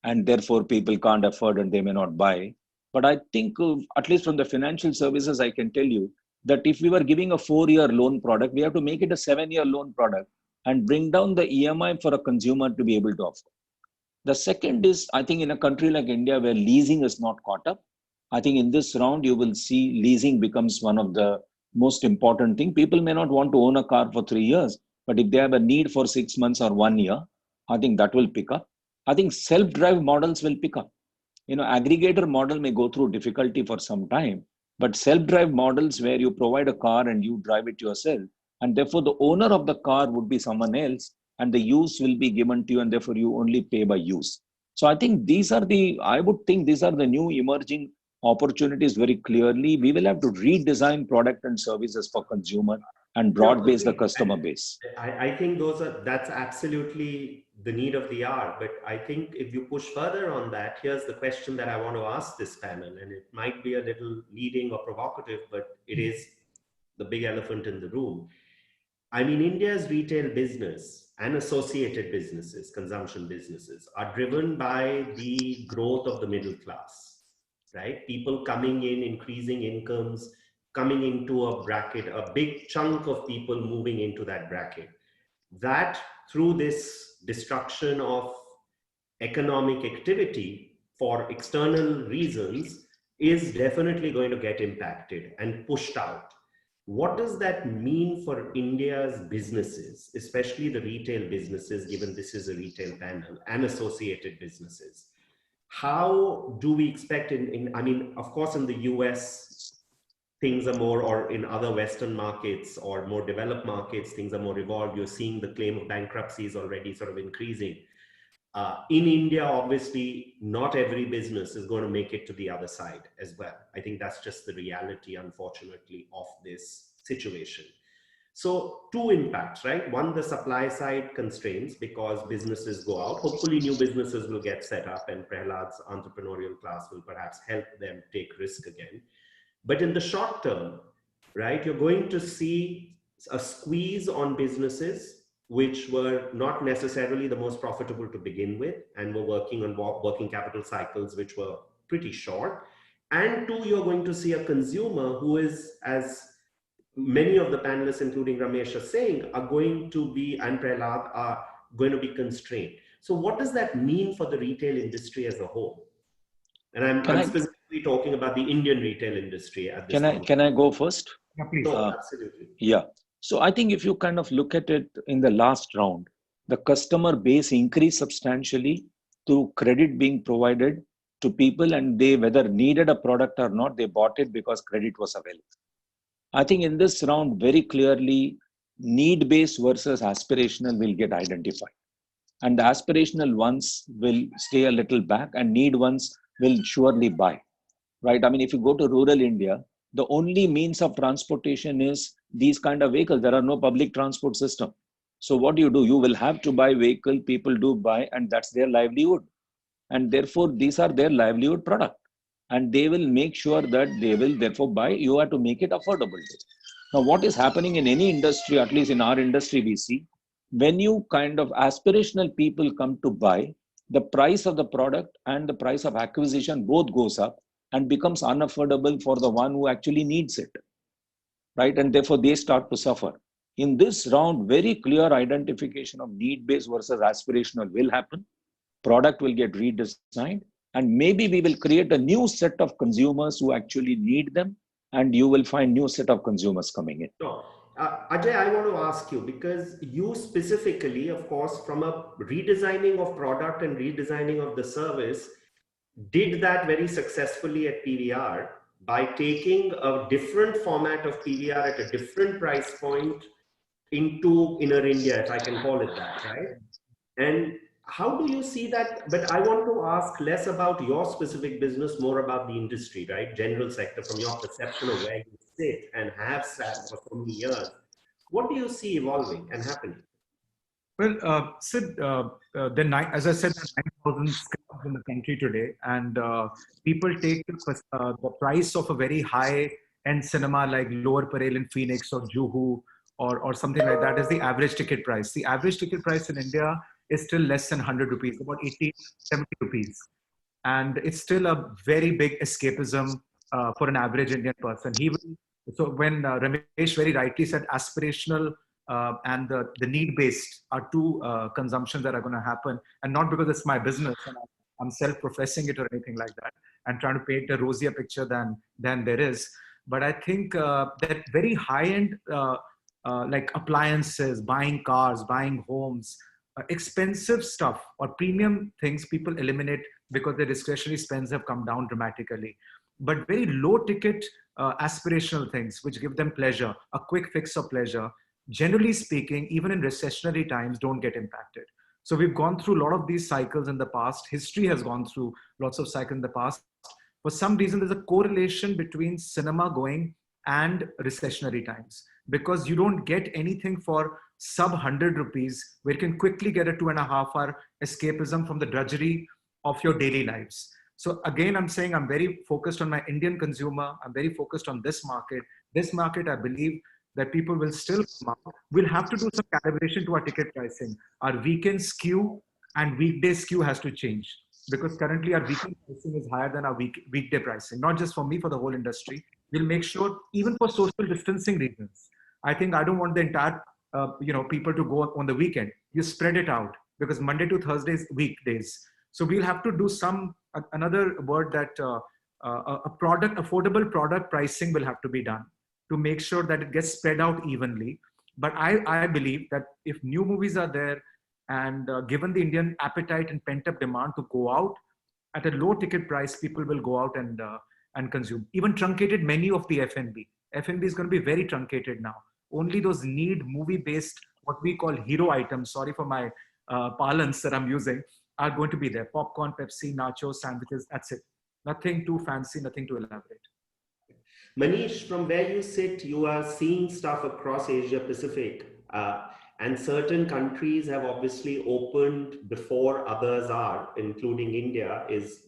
and therefore people can't afford and they may not buy. But I think, at least from the financial services, I can tell you that if we were giving a 4-year loan product, we have to make it a 7-year loan product and bring down the EMI for a consumer to be able to afford. The second is, I think in a country like India where leasing is not caught up, I think in this round, you will see leasing becomes one of the most important thing. People may not want to own a car for 3 years, but if they have a need for 6 months or 1 year, I think that will pick up. I think self-drive models will pick up. Aggregator model may go through difficulty for some time, but self-drive models where you provide a car and you drive it yourself, and therefore the owner of the car would be someone else, and the use will be given to you, and therefore you only pay by use. So I think I would think these are the new emerging opportunities very clearly. We will have to redesign product and services for consumer and broad base the customer base. I think that's absolutely the need of the hour. But I think if you push further on that, here's the question that I want to ask this panel, and it might be a little leading or provocative, but it is the big elephant in the room. I mean, India's retail business and associated businesses, consumption businesses, are driven by the growth of the middle class, right? People coming in, increasing incomes, coming into a bracket, a big chunk of people moving into that bracket. That, through this destruction of economic activity for external reasons, is definitely going to get impacted and pushed out. What does that mean for India's businesses, especially the retail businesses, given this is a retail panel, and associated businesses? How do we expect of course, in the US, things are more, or in other Western markets or more developed markets, things are more evolved. You're seeing the claim of bankruptcies already sort of increasing. In India, obviously, not every business is going to make it to the other side as well. I think that's just the reality, unfortunately, of this situation. So 2 impacts, right? One, the supply side constraints because businesses go out. Hopefully new businesses will get set up and Prahlad's entrepreneurial class will perhaps help them take risk again. But in the short term, right, you're going to see a squeeze on businesses which were not necessarily the most profitable to begin with and were working on working capital cycles which were pretty short. And 2, you're going to see a consumer who is, as many of the panelists, including Ramesh, are saying are going to be, and Prahlad, are going to be constrained. So what does that mean for the retail industry as a whole? And I'm specifically talking about the Indian retail industry at this point. Can I go first? Yeah, please. Absolutely. Yeah. So I think if you kind of look at it in the last round, the customer base increased substantially through credit being provided to people, and they whether needed a product or not, they bought it because credit was available. I think in this round, very clearly, need-based versus aspirational will get identified. And the aspirational ones will stay a little back, and need ones will surely buy, right? I mean, if you go to rural India, the only means of transportation is these kind of vehicles. There are no public transport system. So what do? You will have to buy vehicle, people do buy, and that's their livelihood. And therefore, these are their livelihood product. And they will make sure that they will therefore buy. You have to make it affordable. Now, what is happening in any industry, at least in our industry, we see, when you kind of aspirational people come to buy, the price of the product and the price of acquisition both goes up and becomes unaffordable for the one who actually needs it, right? And therefore, they start to suffer. In this round, very clear identification of need-based versus aspirational will happen. Product will get redesigned, and maybe we will create a new set of consumers who actually need them, and you will find new set of consumers coming in. Sure. Ajay, I want to ask you, because you specifically, of course, from a redesigning of product and redesigning of the service, did that very successfully at PVR by taking a different format of PVR at a different price point into inner India, if I can call it that, right? And how do you see that? But I want to ask less about your specific business, more about the industry, right? General sector, from your perception of where you sit and have sat for so many years. What do you see evolving and happening? Well, Sid, as I said, there are 9,000 screens in the country today, and people take the price of a very high-end cinema like Lower Parel in Phoenix or Juhu or something like that as the average ticket price. The average ticket price in India is still less than 100 rupees, about 80, 70 rupees. And it's still a very big escapism for an average Indian person. So when Ramesh very rightly said aspirational and the need-based are two consumptions that are going to happen, and not because it's my business and I'm self-professing it or anything like that, and trying to paint a rosier picture than there is. But I think that very high-end like appliances, buying cars, buying homes, expensive stuff or premium things people eliminate because their discretionary spends have come down dramatically. But very low ticket aspirational things which give them pleasure, a quick fix of pleasure, generally speaking, even in recessionary times, don't get impacted. So we've gone through a lot of these cycles in the past. History has gone through lots of cycles in the past. For some reason, there's a correlation between cinema going and recessionary times, because you don't get anything for sub 100 rupees where you can quickly get a 2.5-hour escapism from the drudgery of your daily lives. So again, I'm saying I'm very focused on my Indian consumer. I'm very focused on this market. This market, I believe that people will still come up. We'll have to do some calibration to our ticket pricing. Our weekend skew and weekday skew has to change, because currently our weekend pricing is higher than our weekday pricing, not just for me, for the whole industry. We'll make sure, even for social distancing reasons, I think I don't want the entire people to go on the weekend. You spread it out, because Monday to Thursday is weekdays. So we'll have to do another word that affordable product pricing will have to be done to make sure that it gets spread out evenly. But I believe that if new movies are there, and given the Indian appetite and pent-up demand to go out at a low ticket price, people will go out and consume. Even truncated menu of the F&B. F&B is going to be very truncated now. Only those movie-based, what we call hero items, sorry for my parlance that I'm using, are going to be there. Popcorn, Pepsi, nachos, sandwiches, that's it. Nothing too fancy, nothing to elaborate. Manish, from where you sit, you are seeing stuff across Asia Pacific. And certain countries have obviously opened before others are, including India, is,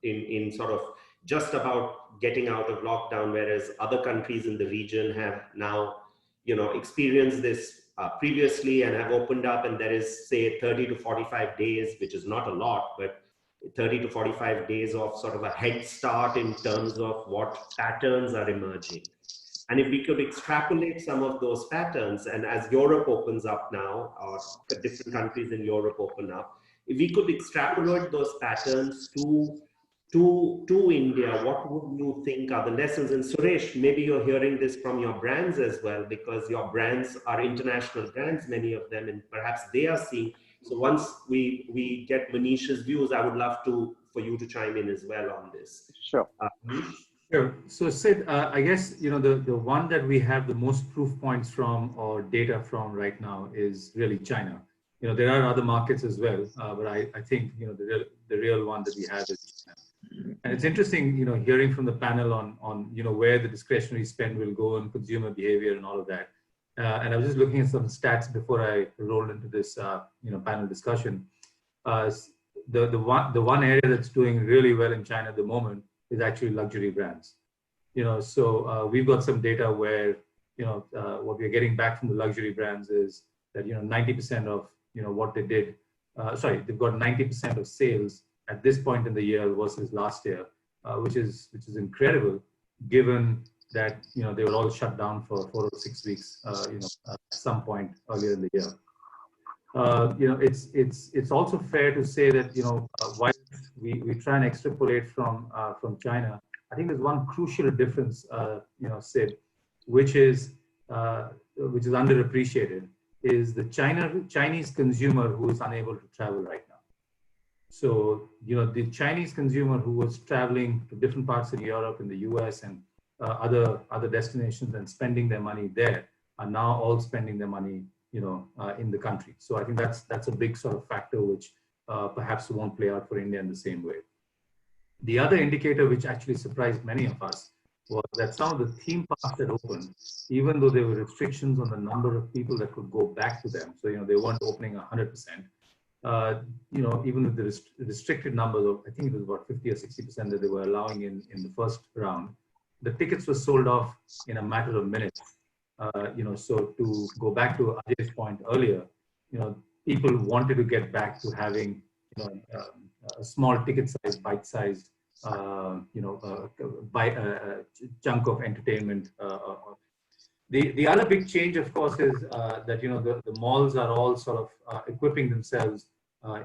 in sort of just about getting out of lockdown, whereas other countries in the region have now, experienced this previously and have opened up, and there is, say, 30 to 45 days, which is not a lot, but 30 to 45 days of sort of a head start in terms of what patterns are emerging. And if we could extrapolate some of those patterns, and as Europe opens up now, or different countries in Europe open up, if we could extrapolate those patterns to India, what would you think are the lessons? And Suresh, maybe you're hearing this from your brands as well, because your brands are international brands, many of them, and perhaps they are seeing. So once we get Manish's views, I would love for you to chime in as well on this. Sure. Manish? Sure. So Sid, I guess, the one that we have the most proof points from or data from right now is really China. There are other markets as well, but I think, the real one that we have is China. And it's interesting, hearing from the panel on where the discretionary spend will go and consumer behavior and all of that. And I was just looking at some stats before I rolled into this, panel discussion. The one area that's doing really well in China at the moment is actually luxury brands. So we've got some data where, what we're getting back from the luxury brands is that, 90% of, what they did, they've got 90% of sales at this point in the year versus last year, which is incredible, given that, they were all shut down for 4 or 6 weeks, at some point earlier in the year. It's also fair to say that, while we try and extrapolate from China, I think there's one crucial difference, Sid, which is underappreciated, is the Chinese consumer who is unable to travel right now. So, the Chinese consumer who was traveling to different parts of Europe and the US and other destinations and spending their money there are now all spending their money, in the country. So I think that's a big sort of factor which perhaps won't play out for India in the same way. The other indicator which actually surprised many of us was that some of the theme parks that opened, even though there were restrictions on the number of people that could go back to them, so they weren't opening 100%. Even with the restricted numbers of, I think it was about 50 or 60% that they were allowing in the first round, the tickets were sold off in a matter of minutes. So to go back to Ajay's point earlier, people wanted to get back to having, a small ticket size, bite-sized, chunk of entertainment. The other big change, of course, is that the malls are all sort of equipping themselves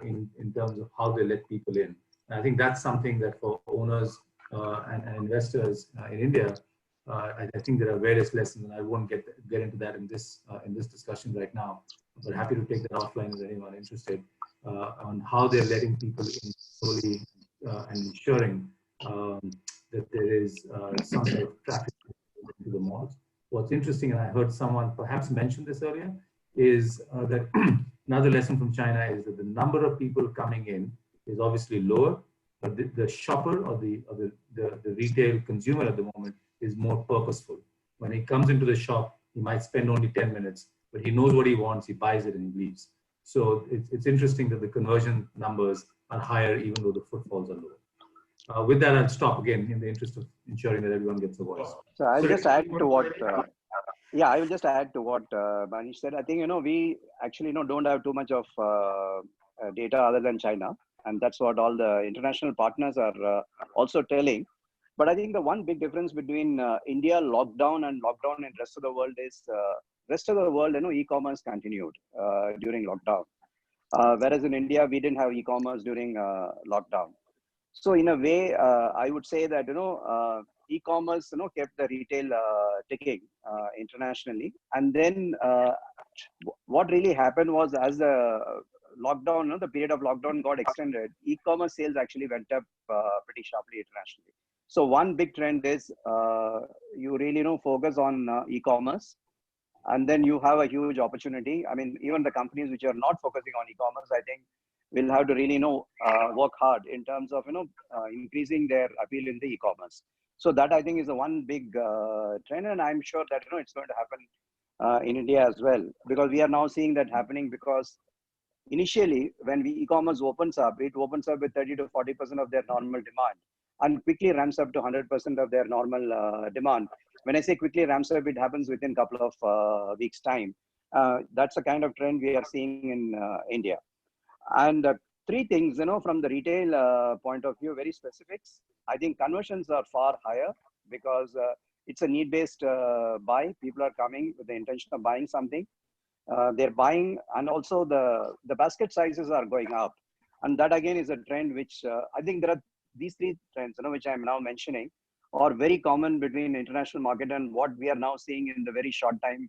in terms of how they let people in. And I think that's something that for owners and investors in India, I think there are various lessons, and I won't get into that in this discussion right now. But happy to take that offline with anyone interested on how they're letting people in slowly and ensuring that there is some sort of traffic into the malls. What's interesting, and I heard someone perhaps mention this earlier, is that another lesson from China is that the number of people coming in is obviously lower, but the shopper or the retail consumer at the moment is more purposeful. When he comes into the shop, he might spend only 10 minutes, but he knows what he wants, he buys it and he leaves. So it's interesting that the conversion numbers are higher even though the footfalls are lower. With that, I'll stop again in the interest of ensuring that everyone gets a voice. So I'll just add to what, I will just add to what Manish said. I think, we actually don't have too much of data other than China. And that's what all the international partners are also telling. But I think the one big difference between India lockdown and lockdown in rest of the world is rest of the world, e-commerce continued during lockdown. Whereas in India, we didn't have e-commerce during lockdown. So in a way, I would say that, e-commerce, kept the retail ticking internationally. And then what really happened was as the lockdown, the period of lockdown got extended, e-commerce sales actually went up pretty sharply internationally. So one big trend is you really focus on e-commerce, and then you have a huge opportunity. I mean, even the companies which are not focusing on e-commerce, I think will have to really work hard in terms of increasing their appeal in the e-commerce. So that I think is the one big trend, and I'm sure that it's going to happen in India as well, because we are now seeing that happening. Because initially, when e-commerce opens up, it opens up with 30 to 40% of their normal demand, and quickly ramps up to 100% of their normal demand. When I say quickly ramps up, it happens within a couple of weeks' time. That's the kind of trend we are seeing in India. And three things, from the retail point of view, very specifics. I think conversions are far higher because it's a need-based buy. People are coming with the intention of buying something. They're buying, and also the basket sizes are going up. And that again is a trend which I think there are these three trends, which I'm now mentioning, are very common between international market and what we are now seeing in the very short time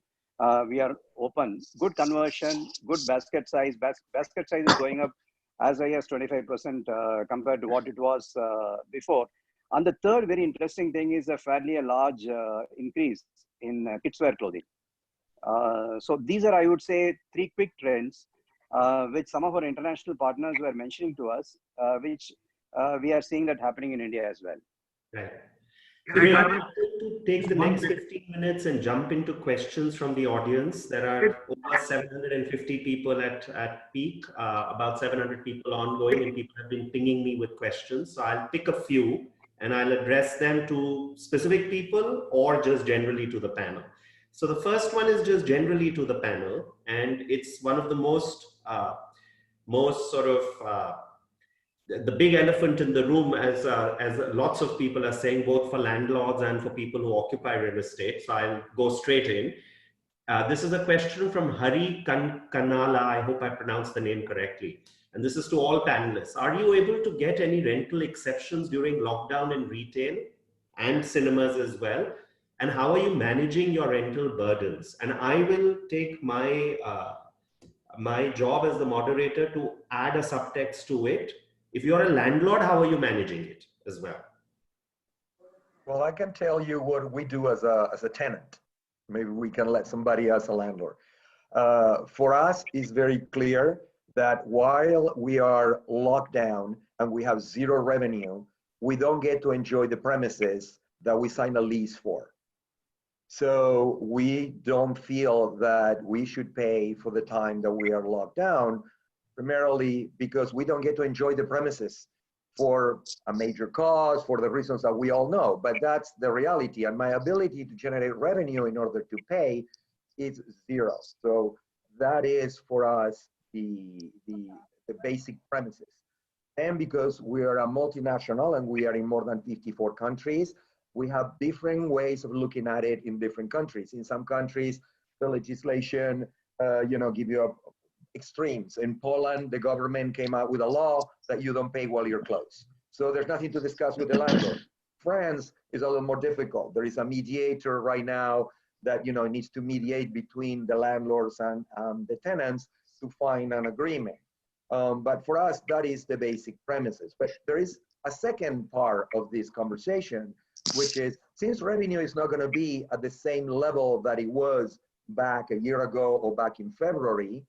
we are open. Good conversion, good basket size. Basket size is going up as high as 25% compared to what it was before. And the third very interesting thing is a fairly large increase in kidswear clothing. So these are, I would say, three quick trends which some of our international partners were mentioning to us, which we are seeing that happening in India as well. Right. So we're going to take the next 15 minutes and jump into questions from the audience. There are over 750 people at peak, about 700 people ongoing, and people have been pinging me with questions. So I'll pick a few and I'll address them to specific people or just generally to the panel. So the first one is just generally to the panel, and it's one of the most sort of the big elephant in the room, as lots of people are saying, both for landlords and for people who occupy real estate. So I'll go straight in. This is a question from Hari Kanala. I hope I pronounced the name correctly. And this is to all panelists. Are you able to get any rental exceptions during lockdown in retail and cinemas as well? And how are you managing your rental burdens? And I will take my job as the moderator to add a subtext to it. If you're a landlord, how are you managing it as well? Well, I can tell you what we do as a tenant. Maybe we can let somebody as a landlord. For us, it's very clear that while we are locked down and we have zero revenue, we don't get to enjoy the premises that we signed a lease for. So we don't feel that we should pay for the time that we are locked down, primarily because we don't get to enjoy the premises for a major cause, for the reasons that we all know. But that's the reality. And my ability to generate revenue in order to pay is zero. So that is for us the basic premises. And because we are a multinational and we are in more than 54 countries, we have different ways of looking at it in different countries. In some countries, the legislation, give you extremes. In Poland, the government came out with a law that you don't pay while you're closed. So there's nothing to discuss with the landlord. France is a little more difficult. There is a mediator right now that needs to mediate between the landlords and the tenants to find an agreement. But for us, that is the basic premises. But there is a second part of this conversation, which is, since revenue is not going to be at the same level that it was back a year ago or back in February,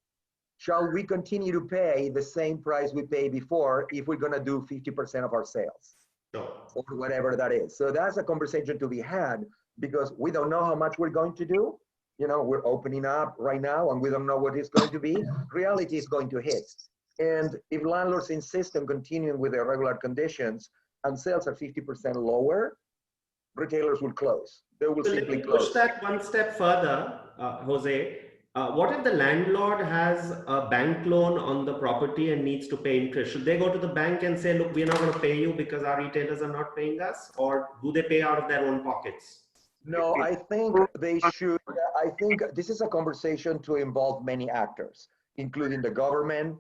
shall we continue to pay the same price we paid before if we're going to do 50% of our sales? No. Or whatever that is. So that's a conversation to be had, because we don't know how much we're going to do. We're opening up right now and we don't know what it's going to be. Reality is going to hit. And if landlords insist on continuing with their regular conditions and sales are 50% lower, retailers will close. They will simply close. Push that one step further, Jose. What if the landlord has a bank loan on the property and needs to pay interest? Should they go to the bank and say, look, we're not going to pay you because our retailers are not paying us? Or do they pay out of their own pockets? No, I think they should. I think this is a conversation to involve many actors, including the government,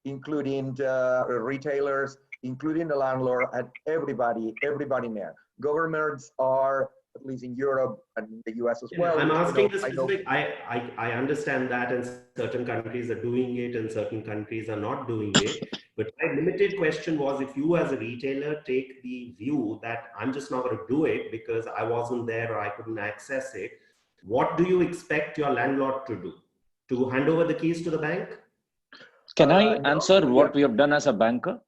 including the retailers, including the landlord, and everybody in there. Governments are, at least in Europe and the US as well. I'm asking the specific, I understand that, and certain countries are doing it and certain countries are not doing it. But my limited question was, if you as a retailer take the view that I'm just not going to do it because I wasn't there or I couldn't access it, what do you expect your landlord to do? To hand over the keys to the bank? Can I answer what we have done as a banker?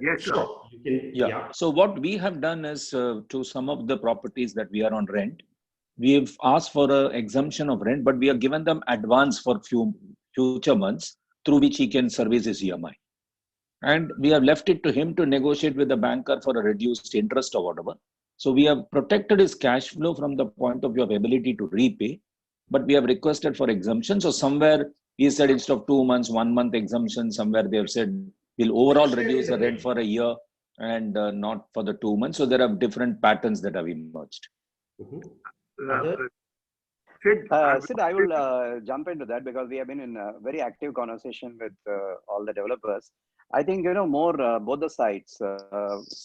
Yes, sir. Sure. Yeah. So what we have done is to some of the properties that we are on rent, we've asked for an exemption of rent, but we have given them advance for few future months through which he can service his EMI. And we have left it to him to negotiate with the banker for a reduced interest or whatever. So we have protected his cash flow from the point of view of ability to repay, but we have requested for exemption. So somewhere he said instead of 2 months, 1 month exemption, somewhere they have said we'll overall reduce the rent for a year and not for the 2 months. So there are different patterns that have emerged. Others? Sid, I will jump into that because we have been in a very active conversation with all the developers. I think, more both the sides,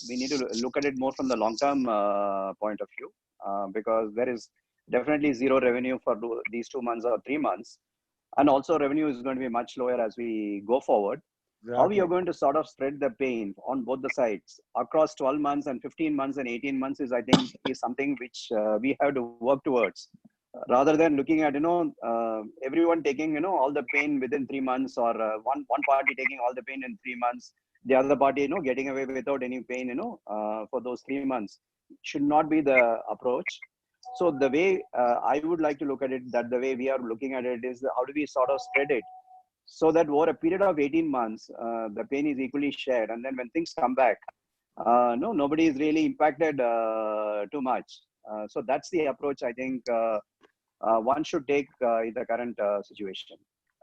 we need to look at it more from the long-term point of view because there is definitely zero revenue for these 2 months or 3 months. And also revenue is going to be much lower as we go forward. Exactly. How we are going to sort of spread the pain on both the sides across 12 months and 15 months and 18 months is, I think, is something which we have to work towards. Rather than looking at everyone taking all the pain within 3 months or one party taking all the pain in 3 months, the other party getting away without any pain for those 3 months should not be the approach. So the way I would like to look at it, that the way we are looking at it is how do we sort of spread it so that over a period of 18 months the pain is equally shared, and then when things come back, nobody is really impacted too much. So that's the approach I think one should take in the current situation.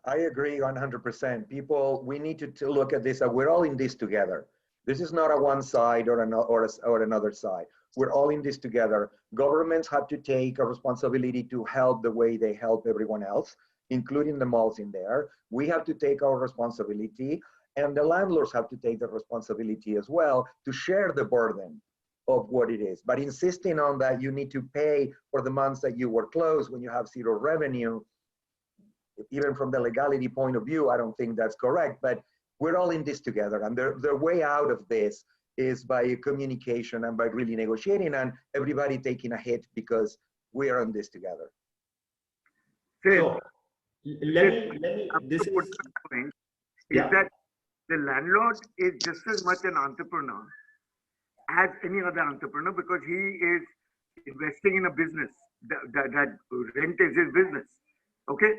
I agree 100%. People, we need to look at this. We're all in this together. This is not a one side or another side. We're all in this together. Governments have to take a responsibility to help the way they help everyone else, including the malls in there. We have to take our responsibility, and the landlords have to take the responsibility as well to share the burden of what it is. But insisting on that you need to pay for the months that you were closed when you have zero revenue, even from the legality point of view, I don't think that's correct, but we're all in this together. And the way out of this is by communication and by really negotiating and everybody taking a hit because we are in this together. So, let me this is that the landlord is just as much an entrepreneur as any other entrepreneur because he is investing in a business. That rent is his business. Okay,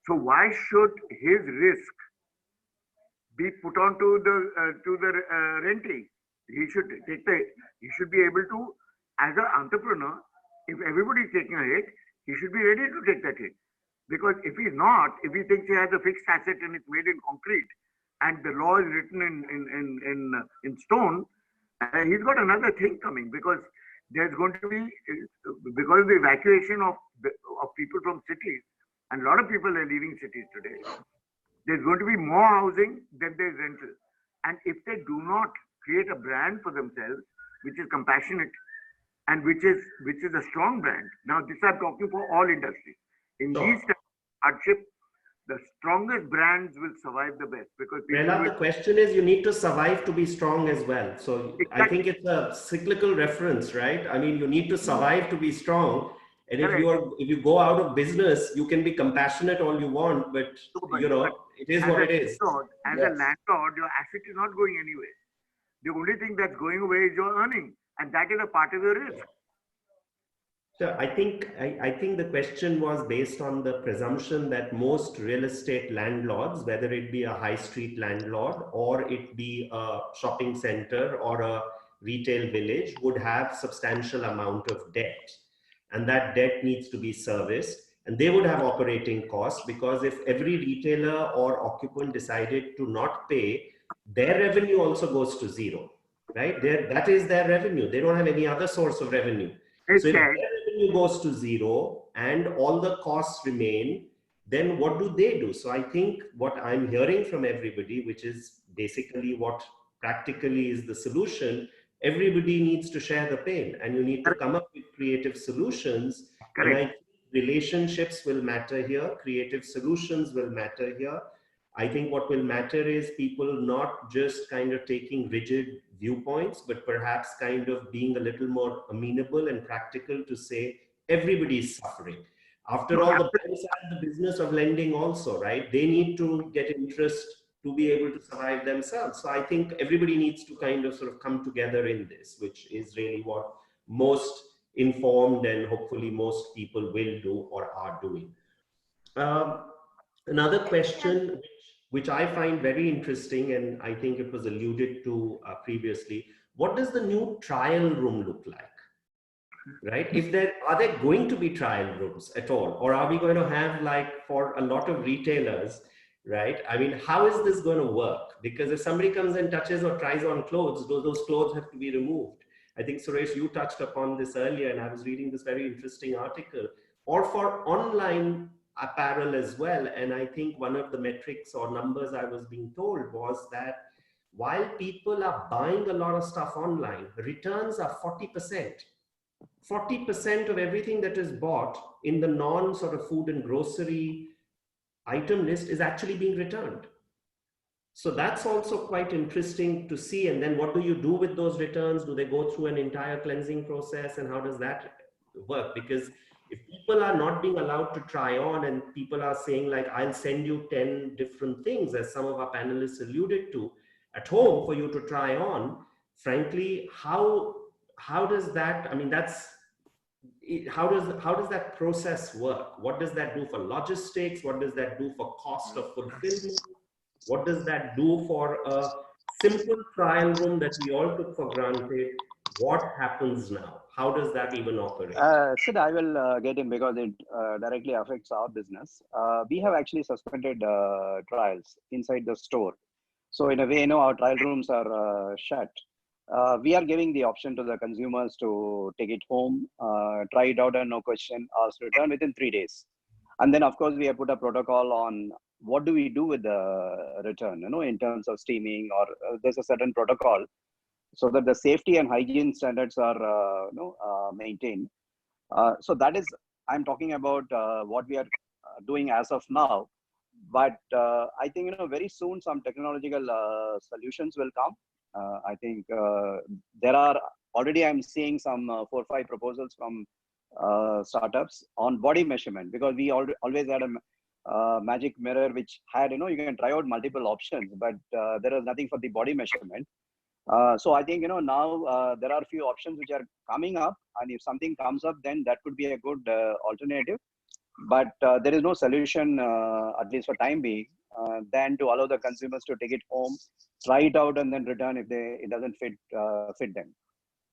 so why should his risk be put on to the rentee? He should take he should be able to, as an entrepreneur, if everybody is taking a hit, he should be ready to take that hit. Because if he's not, if he thinks he has a fixed asset and it's made in concrete, and the law is written in stone, he's got another thing coming because there's going to be, because of the evacuation of people from cities, and a lot of people are leaving cities today, there's going to be more housing than there's rental. And if they do not create a brand for themselves, which is compassionate and which is a strong brand. Now, this I'm talking for all industries. In these times of hardship, the strongest brands will survive the best because the question is you need to survive to be strong as well. So exactly. I think it's a cyclical reference, right? I mean, you need to survive to be strong. And if you go out of business, you can be compassionate all you want, but it is what it is. As a landlord, your asset is not going anywhere. The only thing that's going away is your earning, and that is a part of the risk. So I think the question was based on the presumption that most real estate landlords, whether it be a high street landlord or it be a shopping center or a retail village, would have substantial amount of debt, and that debt needs to be serviced, and they would have operating costs because if every retailer or occupant decided to not pay, their revenue also goes to zero, right? That is their revenue. They don't have any other source of revenue. Okay. So if their revenue goes to zero and all the costs remain, then what do they do? So I think what I'm hearing from everybody, which is basically what practically is the solution, everybody needs to share the pain and you need to come up with creative solutions. Correct. And I think relationships will matter here. Creative solutions will matter here. I think what will matter is people not just kind of taking rigid viewpoints, but perhaps kind of being a little more amenable and practical to say everybody is suffering. After all, the banks are in the business of lending also, right? They need to get interest to be able to survive themselves. So I think everybody needs to kind of sort of come together in this, which is really what most informed and hopefully most people will do or are doing. Another question which I find very interesting, and I think it was alluded to previously, what does the new trial room look like? Right? Are there going to be trial rooms at all? Or are we going to have, like for a lot of retailers, right? I mean, how is this going to work? Because if somebody comes and touches or tries on clothes, those clothes have to be removed. I think Suresh, you touched upon this earlier, and I was reading this very interesting article, or for online apparel as well. And I think one of the metrics or numbers I was being told was that while people are buying a lot of stuff online, returns are 40%. 40% of everything that is bought in the non sort of food and grocery item list is actually being returned. So that's also quite interesting to see. And then what do you do with those returns? Do they go through an entire cleansing process, and how does that work? Because if people are not being allowed to try on, and people are saying like, I'll send you 10 different things, as some of our panelists alluded to, at home for you to try on, frankly, how does that, I mean, how does that process work? What does that do for logistics? What does that do for cost of fulfillment? What does that do for a simple trial room that we all took for granted? What happens now? How does that even operate? Sid, I will get in because it directly affects our business. We have actually suspended trials inside the store. So in a way, our trial rooms are shut. We are giving the option to the consumers to take it home, try it out, and no question, ask to return within 3 days. And then, of course, we have put a protocol on what do we do with the return, in terms of steaming, or there's a certain protocol so that the safety and hygiene standards are maintained. So that is, I'm talking about what we are doing as of now. But I think, very soon some technological solutions will come. I think there are already, I'm seeing some 4 or 5 proposals from startups on body measurement, because we always had a magic mirror which had, you can try out multiple options, but there is nothing for the body measurement. So I think, now there are a few options which are coming up, and if something comes up, then that could be a good alternative. But there is no solution, at least for time being, than to allow the consumers to take it home, try it out, and then return if it doesn't fit them.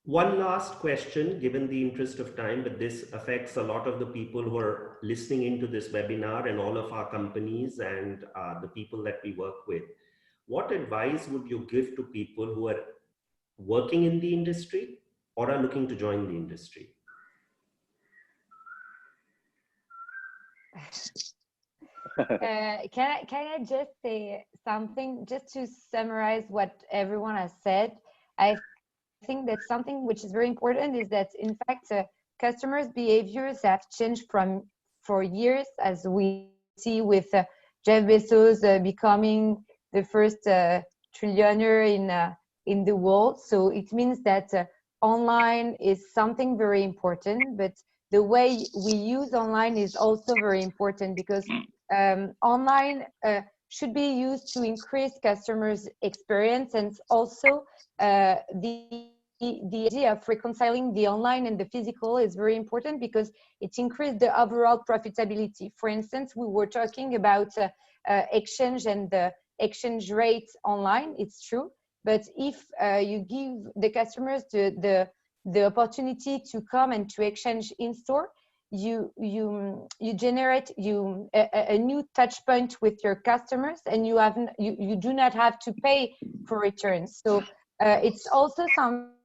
One last question, given the interest of time, but this affects a lot of the people who are listening into this webinar and all of our companies and the people that we work with. What advice would you give to people who are working in the industry or are looking to join the industry? Can I just say something just to summarize what everyone has said? I think that something which is very important is that, in fact, customers' behaviors have changed for years, as we see with Jeff Bezos becoming the first trillionaire in the world. So it means that online is something very important, but the way we use online is also very important, because online should be used to increase customers' experience, and also the idea of reconciling the online and the physical is very important, because it increases the overall profitability. For instance, we were talking about exchange and the exchange rates online. It's true, but if you give the customers the opportunity to come and to exchange in store, you generate a new touch point with your customers, and you do not have to pay for returns. So it's also something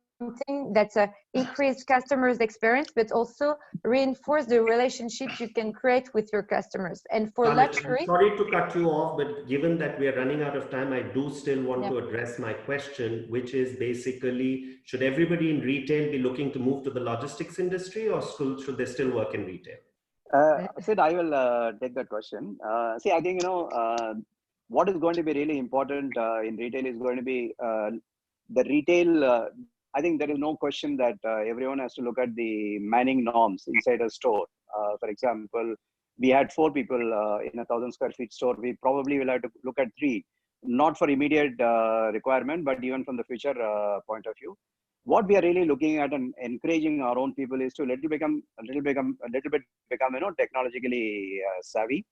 that increase customers' experience, but also reinforce the relationship you can create with your customers. And for luxury, I'm sorry to cut you off, but given that we are running out of time, I do still want to address my question, which is basically, should everybody in retail be looking to move to the logistics industry, or should they still work in retail? Sid, I will take that question. See, I think, what is going to be really important in retail is going to be the retail. I think there is no question that everyone has to look at the manning norms inside a store. For example, we had 4 people in a 1,000 square feet store. We probably will have to look at 3, not for immediate requirement, but even from the future point of view. What we are really looking at and encouraging our own people is to a little bit become technologically savvy.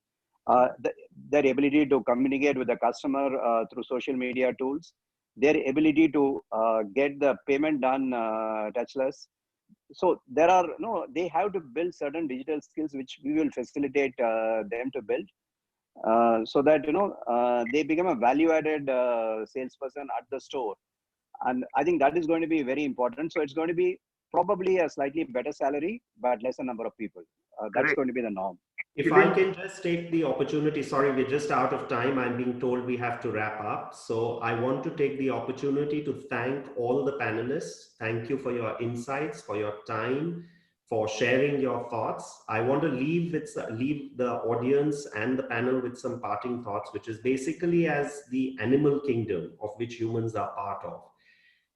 Their ability to communicate with the customer through social media tools, their ability to get the payment done touchless. So there are they have to build certain digital skills which we will facilitate them to build, so that they become a value-added salesperson at the store, And I think that is going to be very important. So it's going to be probably a slightly better salary, but lesser number of people. That's going to be the norm. If I can just take the opportunity, sorry, we're just out of time. I'm being told we have to wrap up. So I want to take the opportunity to thank all the panelists. Thank you for your insights, for your time, for sharing your thoughts. I want to leave the audience and the panel with some parting thoughts, which is basically as the animal kingdom of which humans are part of.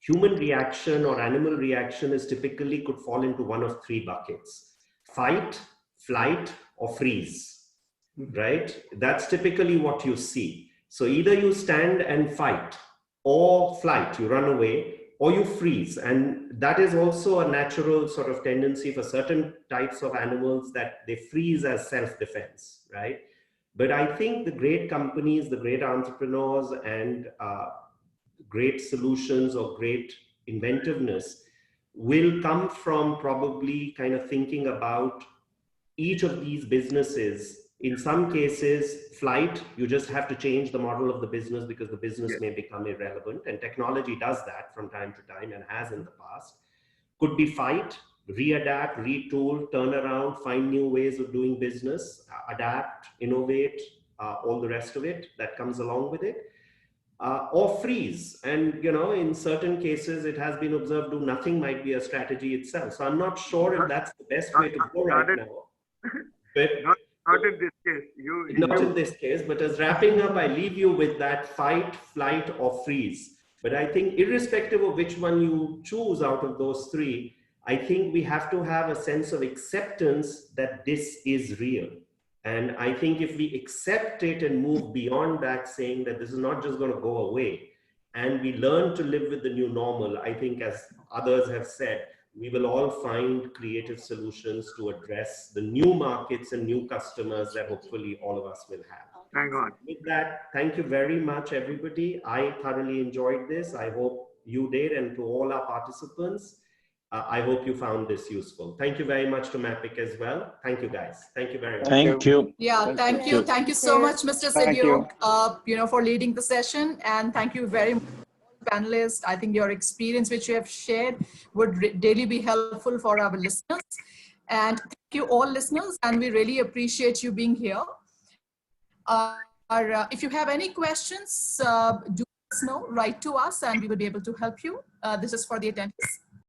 Human reaction or animal reaction is typically could fall into one of three buckets: fight, flight, or freeze, right? That's typically what you see. So either you stand and fight, or flight, you run away, or you freeze. And that is also a natural sort of tendency for certain types of animals, that they freeze as self-defense, right? But I think the great companies, the great entrepreneurs, and great solutions or great inventiveness will come from probably kind of thinking about each of these businesses. In some cases, flight, you just have to change the model of the business because the business may become irrelevant, and technology does that from time to time and has in the past. Could be fight, readapt, retool, turn around, find new ways of doing business, adapt, innovate, all the rest of it that comes along with it. Or freeze. And, you know, in certain cases, it has been observed, do nothing might be a strategy itself. So I'm not sure if that's the best way to go right now. But not in this case. Not in this case, but as wrapping up, I leave you with that fight, flight, or freeze. But I think irrespective of which one you choose out of those three, I think we have to have a sense of acceptance that this is real. And I think if we accept it and move beyond that, saying that this is not just going to go away, and we learn to live with the new normal, I think, as others have said, we will all find creative solutions to address the new markets and new customers that hopefully all of us will have. Thank God. With that, thank you very much, everybody. I thoroughly enjoyed this. I hope you did, and to all our participants, I hope you found this useful. Thank you very much to Mappic as well. Thank you, guys. Thank you very much. Thank you. Yeah, thank you. Thank you so much, Mr. Sidyog, for leading the session. And thank you very much, panelists. I think your experience, which you have shared, would really be helpful for our listeners. And thank you all listeners. And we really appreciate you being here. If you have any questions, do let us know, write to us, and we will be able to help you. This is for the attendees.